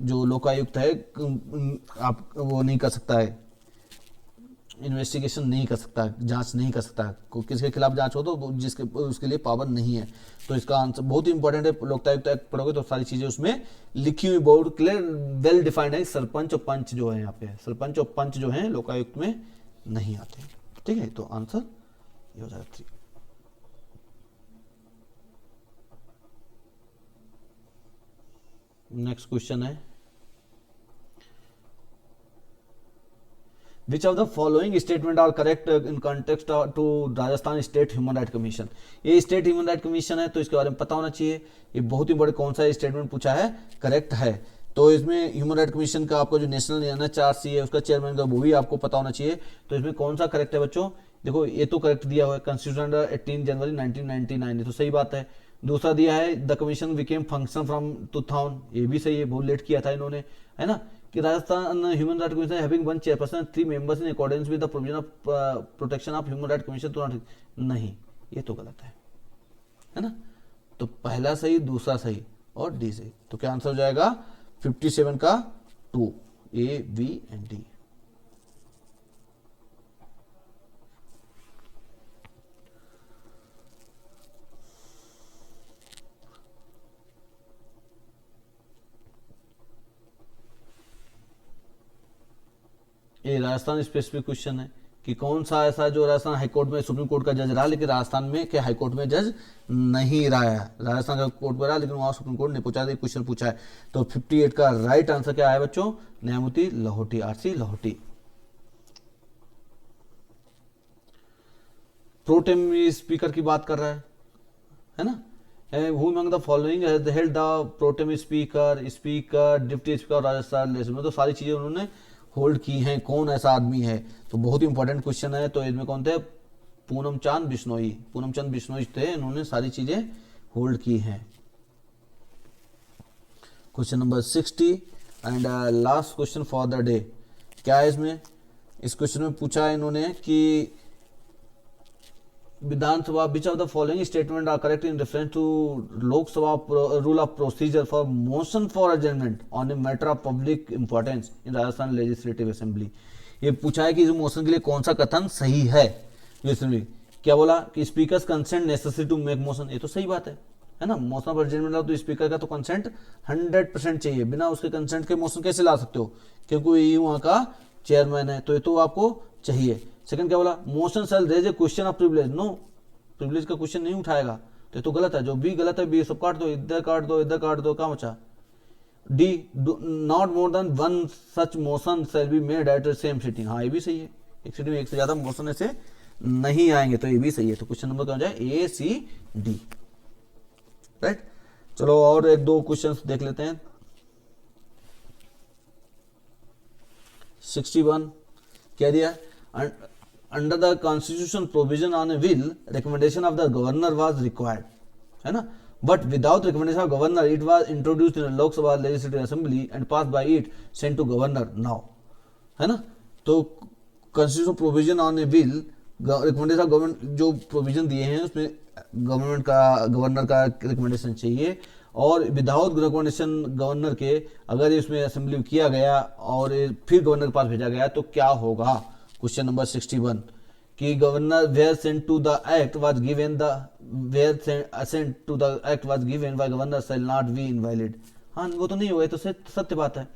जो लोकायुक्त है आप वो नहीं कर सकता है, इन्वेस्टिगेशन नहीं कर सकता, जांच नहीं कर सकता, किसके खिलाफ जांच हो तो जिसके उसके लिए पावर नहीं है। तो इसका आंसर बहुत ही इंपॉर्टेंट है, लोकायुक्त एक्ट पढ़ोगे तो सारी चीजें उसमें लिखी हुई बहुत क्लियर वेल डिफाइंड है। सरपंच और पंच जो है यहाँ पे, सरपंच और पंच जो है लोकायुक्त में नहीं आते, ठीक है। तो आंसर ये हो जाएगा 3। नेक्स्ट क्वेश्चन है, Which of the following statement are correct in context to Rajasthan state human right commission. ये स्टेट ह्यूमन राइट कमीशन है तो इसके बारे में पता होना चाहिए, ये बहुत ही बड़े कौन सा स्टेटमेंट पूछा है, करेक्ट है। तो इसमें ह्यूमन राइट कमीशन का आपका जो नेशनल NHRC है उसका चेयरमैन का वो भी आपको पता होना चाहिए। तो इसमें कौन सा करेक्ट है बच्चों, देखो ये तो करेक्ट दिया हुआ है, कॉन्स्टिट्यूशन 18 जनवरी 1999, तो सही बात है। दूसरा दिया है the commission became function from 2000, ये भी सही है, बहुत लेट किया था इन्होंने, है ना। कि Rajasthan human right commission having 1 chairperson 3 members in accordance with the provision of protection of human right commission, तो नहीं, ये तो गलत है ना। तो पहला सही, दूसरा सही और डी सही, तो क्या आंसर हो जाएगा 57 का 2, ए बी एंड डी। ये राजस्थान स्पेसिफिक क्वेश्चन है कि कौन सा ऐसा जो राजस्थान हाईकोर्ट में सुप्रीम कोर्ट का जज रहा लेकिन राजस्थान में के हाईकोर्ट में जज नहीं रहा है, राजस्थान का कोर्ट में रहा लेकिन वहां सुप्रीम कोर्ट ने पूछा, क्वेश्चन पूछा है। तो 58 का राइट आंसर क्या है बच्चों, न्यायमूर्ति Lahoti, RC Lahoti. Pro tem speaker की बात कर रहा है ना। Who among the following has held the pro tem speaker, deputy speaker Rajasthan में, तो सारी चीजें उन्होंने होल्ड की हैं, कौन ऐसा आदमी है, तो बहुत ही इंपॉर्टेंट क्वेश्चन है। तो इसमें कौन थे, पूनम चांद बिश्नोई थे, इन्होंने सारी चीजें होल्ड की हैं। Question number 60 and last question for the day, क्या है इसमें, इस क्वेश्चन में पूछा है इन्होंने कि विधानसभा which of the following statement are correct in reference to Lok Sabha rule of procedure for motion for adjournment on a matter of public importance in Rajasthan legislative assembly. ये पूछा है कि इस मोशन के लिए कौन सा कथन सही है। क्या बोला कि speaker consent necessary to make motion, ये तो सही बात है ना। मोशन ऑफ एडजर्नमेंट तो स्पीकर का तो कंसेंट 100% चाहिए, बिना उसके कंसेंट के मोशन कैसे ला सकते हो, क्योंकि ये वहां का चेयरमैन है, तो ये तो आपको चाहिए। सेकंड क्या बोला, motion shall raise a question of privilege, no privilege का क्वेश्चन नहीं उठाएगा, तो ये तो गलत है, जो बी गलत है, बी सब काट दो, इधर काट दो, कहाँ बचा। D not more than 1 such motion shall be made at same sitting, हाँ ये भी सही है, एक सिटिंग में एक से ज्यादा मोशन ऐसे नहीं आएंगे, तो ये भी सही है। तो क्वेश्चन नंबर क्या हो जाए, ए सी डी, राइट। चलो और एक दो क्वेश्चन देख लेते हैं। 61 क्या दिया, under the constitution provision on a bill recommendation of the governor was required, है ना, but without recommendation of governor it was introduced in Lok Sabha legislative assembly and pass by it sent to governor now, है ना। तो constitution provision on a bill recommendation of government, जो provision दिए हैं उसमें governor का रिकमेंडेशन चाहिए, और विदाउट रिकमेंडेशन गवर्नर के अगर इसमें असेंबली किया गया और फिर गवर्नर के पास भेजा गया तो क्या होगा। क्वेश्चन नंबर 61 कि governor where sent to the act was given the where assent to the act was given by governor shall not be invalid, हाँ वो तो नहीं हुआ, तो सत्य बात है।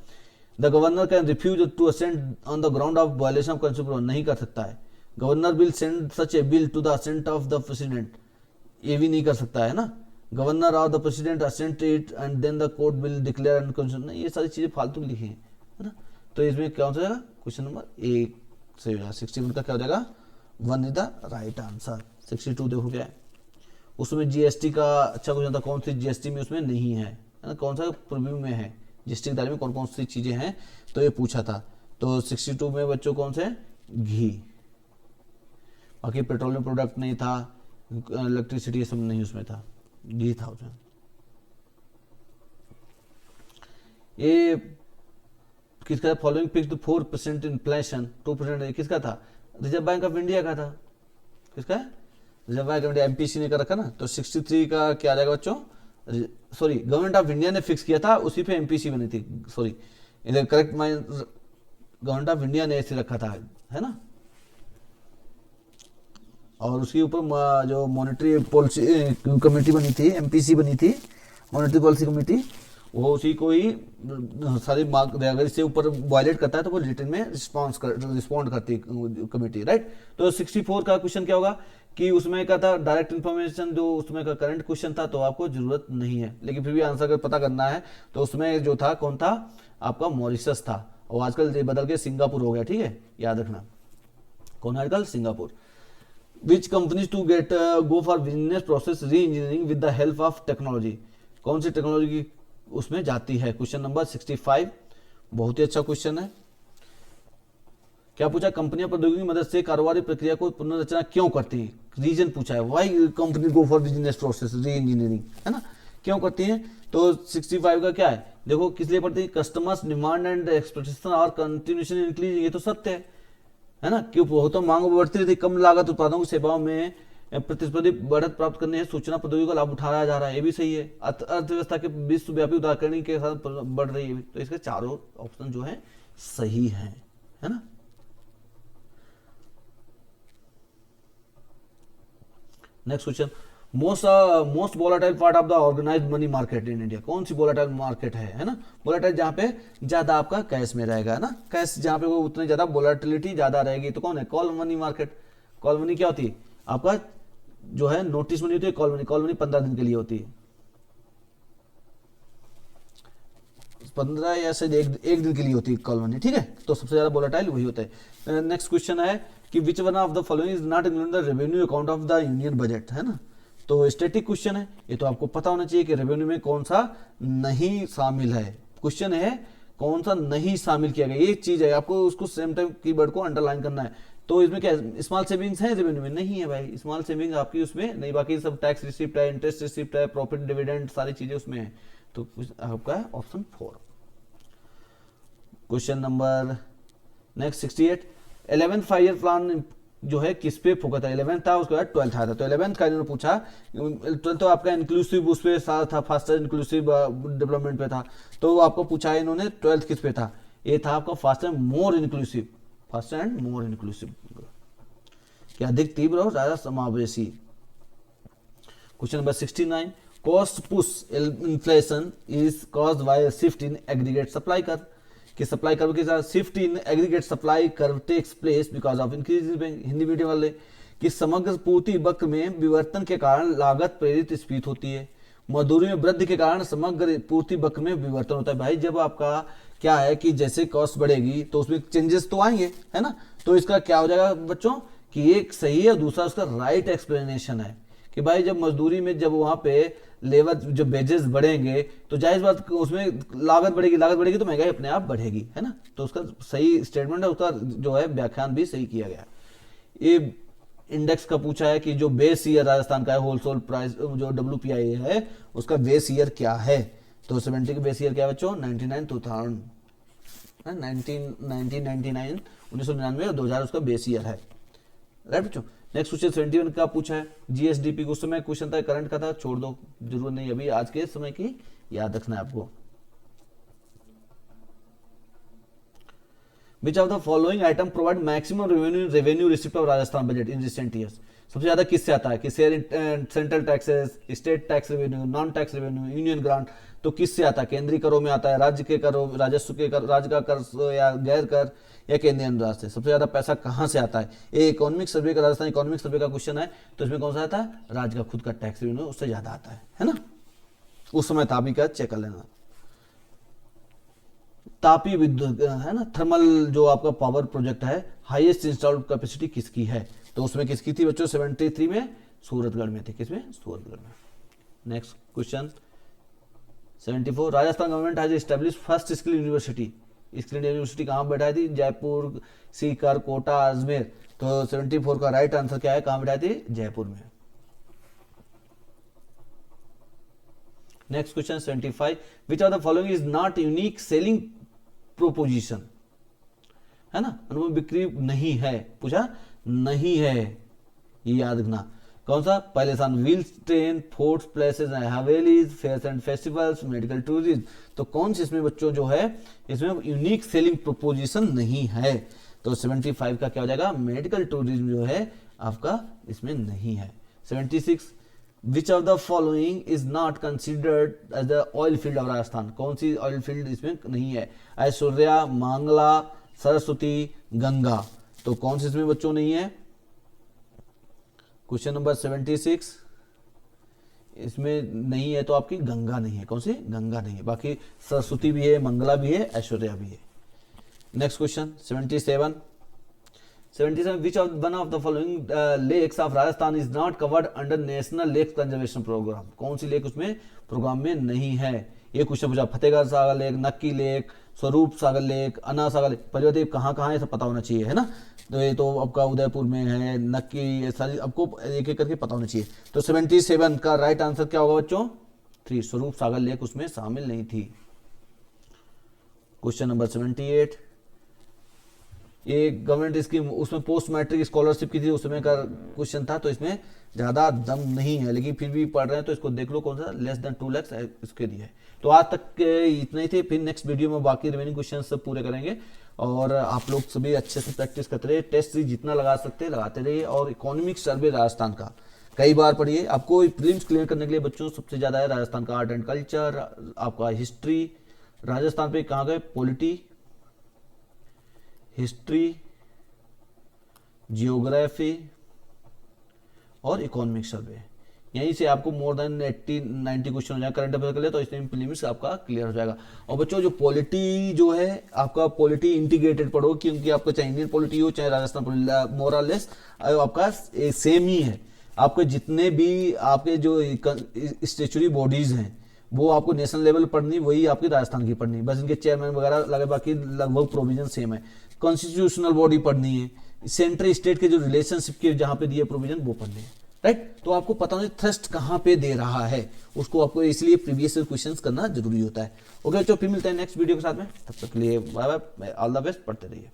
The governor can refuse to assent on the ground of violation of constitution, नहीं कर सकता है। Governor will send such a bill to the assent of the president, ये भी नहीं कर सकता है ना। गवर्नर और the president assent it and then the court will declare unconstitutional, ये सारी चीजें फालतू लिखी है ना। तो इसमें क्या हो जाएगा, क्वेश्चन नंबर 1 से 61 का क्या हो जाएगा, 1 इज द राइट आंसर। 62 देखो क्या है, उसमें जीएसटी का अच्छा क्वेश्चन था, कौन सी जीएसटी में उसमें नहीं है ना, कौन सा प्रीव्यू में है, जीएसटी के दायरे में कौन कौन सी चीजें हैं, तो ये पूछा था। तो 62 में बच्चों कौन से, घी, बाकी पेट्रोलियम प्रोडक्ट नहीं था, इलेक्ट्रिसिटी ये सब नहीं उसमें था, घी था उसमें। ये किसका था, फॉलोइंग पिक्स 4% इन्फ्लेशन 2% किसका था, रिजर्व बैंक ऑफ इंडिया का था। किसका है, reserve bank of India, MPC ने कर रखा ना। तो 63 का क्या आ जाएगा बच्चों, सॉरी गवर्नमेंट ऑफ इंडिया ने फिक्स किया था, उसी पे एमपीसी बनी थी, सॉरी इधर correct mind, government of India ने ऐसे रखा था, है ना। और उसके ऊपर जो मॉनेटरी पॉलिसी कमेटी बनी थी, एमपीसी बनी थी, मॉनेटरी पॉलिसी कमेटी, वो उसी को ही सारी अगर इससे ऊपर वायलेट करता है तो वो रिटर्न में रिस्पॉन्ड करती है कमेटी, राइट। तो 64 का क्वेश्चन क्या होगा कि उसमें क्या था, डायरेक्ट इन्फॉर्मेशन, जो उसमें का करंट क्वेश्चन था तो आपको जरूरत नहीं है, लेकिन फिर भी आंसर अगर पता करना है तो उसमें जो था कौन था, आपका मॉरिशस था, और आजकल बदल के सिंगापुर हो गया, ठीक है, याद रखना कौन है आजकल, Singapore. Which companies to get go for business process re-engineering with the help of technology, कौन सी टेक्नोलॉजी उसमें जाती है। क्वेश्चन नंबर 65 बहुत ही अच्छा क्वेश्चन है। क्या पूछा, कंपनियां प्रौद्योगिकी की मदद से कारोबारी प्रक्रिया को पुनर्रचना क्यों करती हैं, रीजन पूछा है, why company go for business process री इंजीनियरिंग, है ना, क्यों करती हैं। तो 65 का क्या है, देखो किस लिए पड़ती है, कस्टमर्स डिमांड एंड एक्सपेक्टेशन और कंटिन्यूशन इंक्रीज, ये तो सत्य है ना, क्यों हो तो मांग बढ़ती रहती, कम लागत उत्पादों की सेवाओं में प्रतिस्पर्धी बढ़त प्राप्त करने है, सूचना प्रौद्योगिकी का लाभ उठाया जा रहा है, ये भी सही है, अर्थव्यवस्था के विश्वव्यापी उदारीकरण के साथ बढ़ रही है, तो इसके चारों ऑप्शन जो है सही है ना। Next question, most volatile part of the organised money market in India, कौन सी वोलाटाइल मार्केट है ना, वोलाटाइल जहां पे ज्यादा आपका कैश में रहेगा ना, कैश जहां पे वो उतनी ज्यादा वोलाटिलिटी ज्यादा रहेगी, तो कौन है, call money market. Call money क्या होती है आपका, जो है नोटिस मनी होती है, कॉल मनी 15 दिन के लिए होती है, 15 या शायद एक दिन के लिए होती है कॉल मनी, ठीक है, तो सबसे ज्यादा वोलाटाइल वही होता है। नेक्स्ट क्वेश्चन है कि which one of the following is not included the revenue account of the union budget, है ना, तो स्टैटिक क्वेश्चन है, ये तो आपको पता होना चाहिए कि रेवेन्यू में कौन सा नहीं शामिल है, क्वेश्चन है कौन सा नहीं शामिल किया गया, ये चीज है, आपको उसको सेम टाइम कीवर्ड को अंडरलाइन करना है। तो इसमें क्या स्मॉल सेविंग्स है रेवेन्यू में, नहीं है भाई, स्मॉल सेविंग्स आपकी उसमें नहीं, बाकी सब टैक्स रिसिप्ट है, इंटरेस्ट रिसिप्ट है, प्रॉफिट डिविडेंड, सारी चीजें उसमें है, तो आपका है option 4। Question number next 68, 11th 5 year plan जो है किस पे फोकस था, 11th था उसके बाद 12th आया था, तो 11th का इन्होंने पूछा, 12th तो आपका इंक्लूसिव उस पे साथ था, फास्टर इंक्लूसिव डेवलपमेंट पे था, तो आपको पूछा है इन्होंने 12th किस पे था, ये था आपका faster and more inclusive, faster and more inclusive, क्या अधिक तीव्र और ज्यादा समावेशी। Question number 69, cost push inflation is caused by shift in aggregate supply curve, कि सप्लाई कर्व के साथ shift in aggregate supply curve takes place because of increase, Hindi medium वाले, कि समग्र पूर्ति वक्र में विवर्तन के कारण लागत प्रेरित स्फीत होती है, मजदूरी में वृद्धि के कारण समग्र पूर्ति वक्र में विवर्तन होता है। भाई जब आपका क्या है कि जैसे कॉस्ट बढ़ेगी तो उसमें चेंजेस तो आएंगे, है ना, तो इसका क्या हो जाएगा बच्चों कि एक सही है, दूसरा उसका राइट एक्सप्लेनेशन है कि भाई जब मजदूरी में जब वहां पे लेबर जो वेजेस बढ़ेंगे तो जाहिर बात उसमें लागत बढ़ेगी तो महंगाई अपने आप बढ़ेगी, है ना, तो उसका सही स्टेटमेंट है, उसका जो है व्याख्यान भी सही किया गया। ये इंडेक्स का पूछा है कि जो बेस ईयर राजस्थान का है, होलसेल प्राइस जो WPI है उसका बेस ईयर क्या है, तो 70 का बेस ईयर क्या है बच्चों, 1999 1999 और 2000 उसका बेस ईयर है, राइट बच्चों। नेक्स्ट क्वेश्चन 71 का पूछा है, GSDP उस समय क्वेश्चन था, करंट का था, छोड़ दो, जरूरत नहीं, अभी आज के समय की याद रखना है आपको। Which of the following item provide maximum revenue receipt of Rajasthan budget in recent years? सबसे ज्यादा किससे आता है, किससे, central taxes, state tax revenue, non tax revenue, union grant, तो किससे आता है, केंद्रीय करों में आता है, राज्य के करों, राजस्व के कर, राज्य का कर या गैर कर या केंद्रीय अनुदान से, सबसे ज्यादा पैसा कहां से आता है, ये इकोनॉमिक सर्वे का, राजस्थान इकोनॉमिक सर्वे का क्वेश्चन है, तो इसमें कौन सा आता है, राज्य का खुद का टैक्स रेवेन्यू उससे ज्यादा आता है ना, उस समय ताबी का चेक कर लेना। तापी विद्युत है ना, थर्मल जो आपका पावर प्रोजेक्ट है, हाईएस्ट इंस्टॉल्ड कैपेसिटी किसकी है, तो उसमें किसकी थी बच्चों, 73 में सूरतगढ़ में थी, किसमें, सूरतगढ़ में। Next question 74, Rajasthan government has established first skill university, skill university कहां बैठाई थी, जयपुर, सीकर, कोटा, अजमेर, तो 74 का राइट आंसर क्या है, कहां बैठाई थी, जयपुर में। Next question 75, which of the following is not unique selling proposition, है ना, अनुभव बिक्री नहीं है, पूछा नहीं है, ये याद रखना, कौन सा, पहले स्थान wheels, train, forts, places, havelis, fairs and festivals, medical tourism, तो कौन सी इसमें बच्चों जो है इसमें यूनिक सेलिंग प्रोपोजिशन नहीं है, तो 75 का क्या हो जाएगा, मेडिकल टूरिज्म जो है आपका इसमें नहीं है। 76, which of the following is not considered as the oil field of Rajasthan, कौन सी ऑयल फील्ड इसमें नहीं है, ऐश्वर्या, मांगला, सरस्वती, गंगा, तो कौन सी इसमें बच्चों नहीं है। क्वेश्चन नंबर 76 इसमें नहीं है, तो आपकी गंगा नहीं है, कौन सी, गंगा नहीं है, बाकी सरस्वती भी है, मंगला भी है, ऐश्वर्या भी है। Next question 77, which of one of the following lakes of Rajasthan is not covered under national lake conservation programme, कौन सी लेक उसमें प्रोग्राम में नहीं है, ये क्वेश्चन पूछा, फतेहगढ़ सागर लेक, नक्की लेक, स्वरूप सागर लेक, अन्ना सागर लेक, पंचवटी कहाँ कहाँ है सब पता होना चाहिए, है ना। तो ये तो आपका उदयपुर में है, नक्की, ये सारी आपको एक एक करके पता होना चाहिए। तो 77 का राइट आंसर क्या होगा बच्चों? 3, स्वरूप सागर लेक उसमें शामिल नहीं थी। क्वेश्चन नंबर 78, ये गवर्नमेंट स्कीम, उसमें पोस्ट मैट्रिक स्कॉलरशिप की थी, उसमें का क्वेश्चन था, तो इसमें ज़्यादा दम नहीं है, लेकिन फिर भी पढ़ रहे हैं तो इसको देख लो, कौन सा लेस देन 2 लाख इसके दिया है। तो आज तक इतना ही थे, फिर नेक्स्ट वीडियो में बाकी रिमेनिंग क्वेश्चन सब पूरे करेंगे। और आप लोग सभी अच्छे से प्रैक्टिस करते रहिए, टेस्ट सीरीज जितना लगा सकते हैं लगाते रहिए। और इकोनॉमिक सर्वे राजस्थान का कई बार पढ़िए, आपको प्रीलिम्स क्लियर करने के लिए बच्चों सबसे ज़्यादा है राजस्थान का आर्ट एंड कल्चर, आपका हिस्ट्री, राजस्थान पे कहाँ गए, पॉलिटी, हिस्ट्री, जियोग्राफी और इकोनॉमिक सर्वे। यहीं से आपको मोर देन 80-90 क्वेश्चन हो जाएगा करंट अफेयर के लिए, तो इसमें प्रीलिम्स आपका क्लियर हो जाएगा। और बच्चों जो पॉलिटी जो है आपका, पॉलिटी इंटीग्रेटेड पढ़ो, क्योंकि आपको चाहे इंडियन पॉलिटी हो चाहे राजस्थान पॉलिटी, मोर और लेस आपका सेम ही है। आपके जितने भी आपके जो स्टेचुरी बॉडीज हैं वो आपको नेशनल लेवल पढ़नी, वही आपकी राजस्थान की पढ़नी, बस इनके चेयरमैन वगैरह लगे, बाकी लगभग प्रोविजन सेम है। कॉन्स्टिट्यूशनल बॉडी पढ़नी है, सेंट्रल स्टेट के जो रिलेशनशिप के जहां पे दिए प्रोविजन वो पढ़ने हैं, राइट। तो आपको पता नहीं थ्रस्ट कहां पे दे रहा है, उसको आपको इसलिए प्रीवियस क्वेश्चंस करना जरूरी होता है। ओके बच्चों, फिर मिलते हैं नेक्स्ट वीडियो के साथ में, तब तक के लिए bye bye, all the best, पढ़ते रहिए।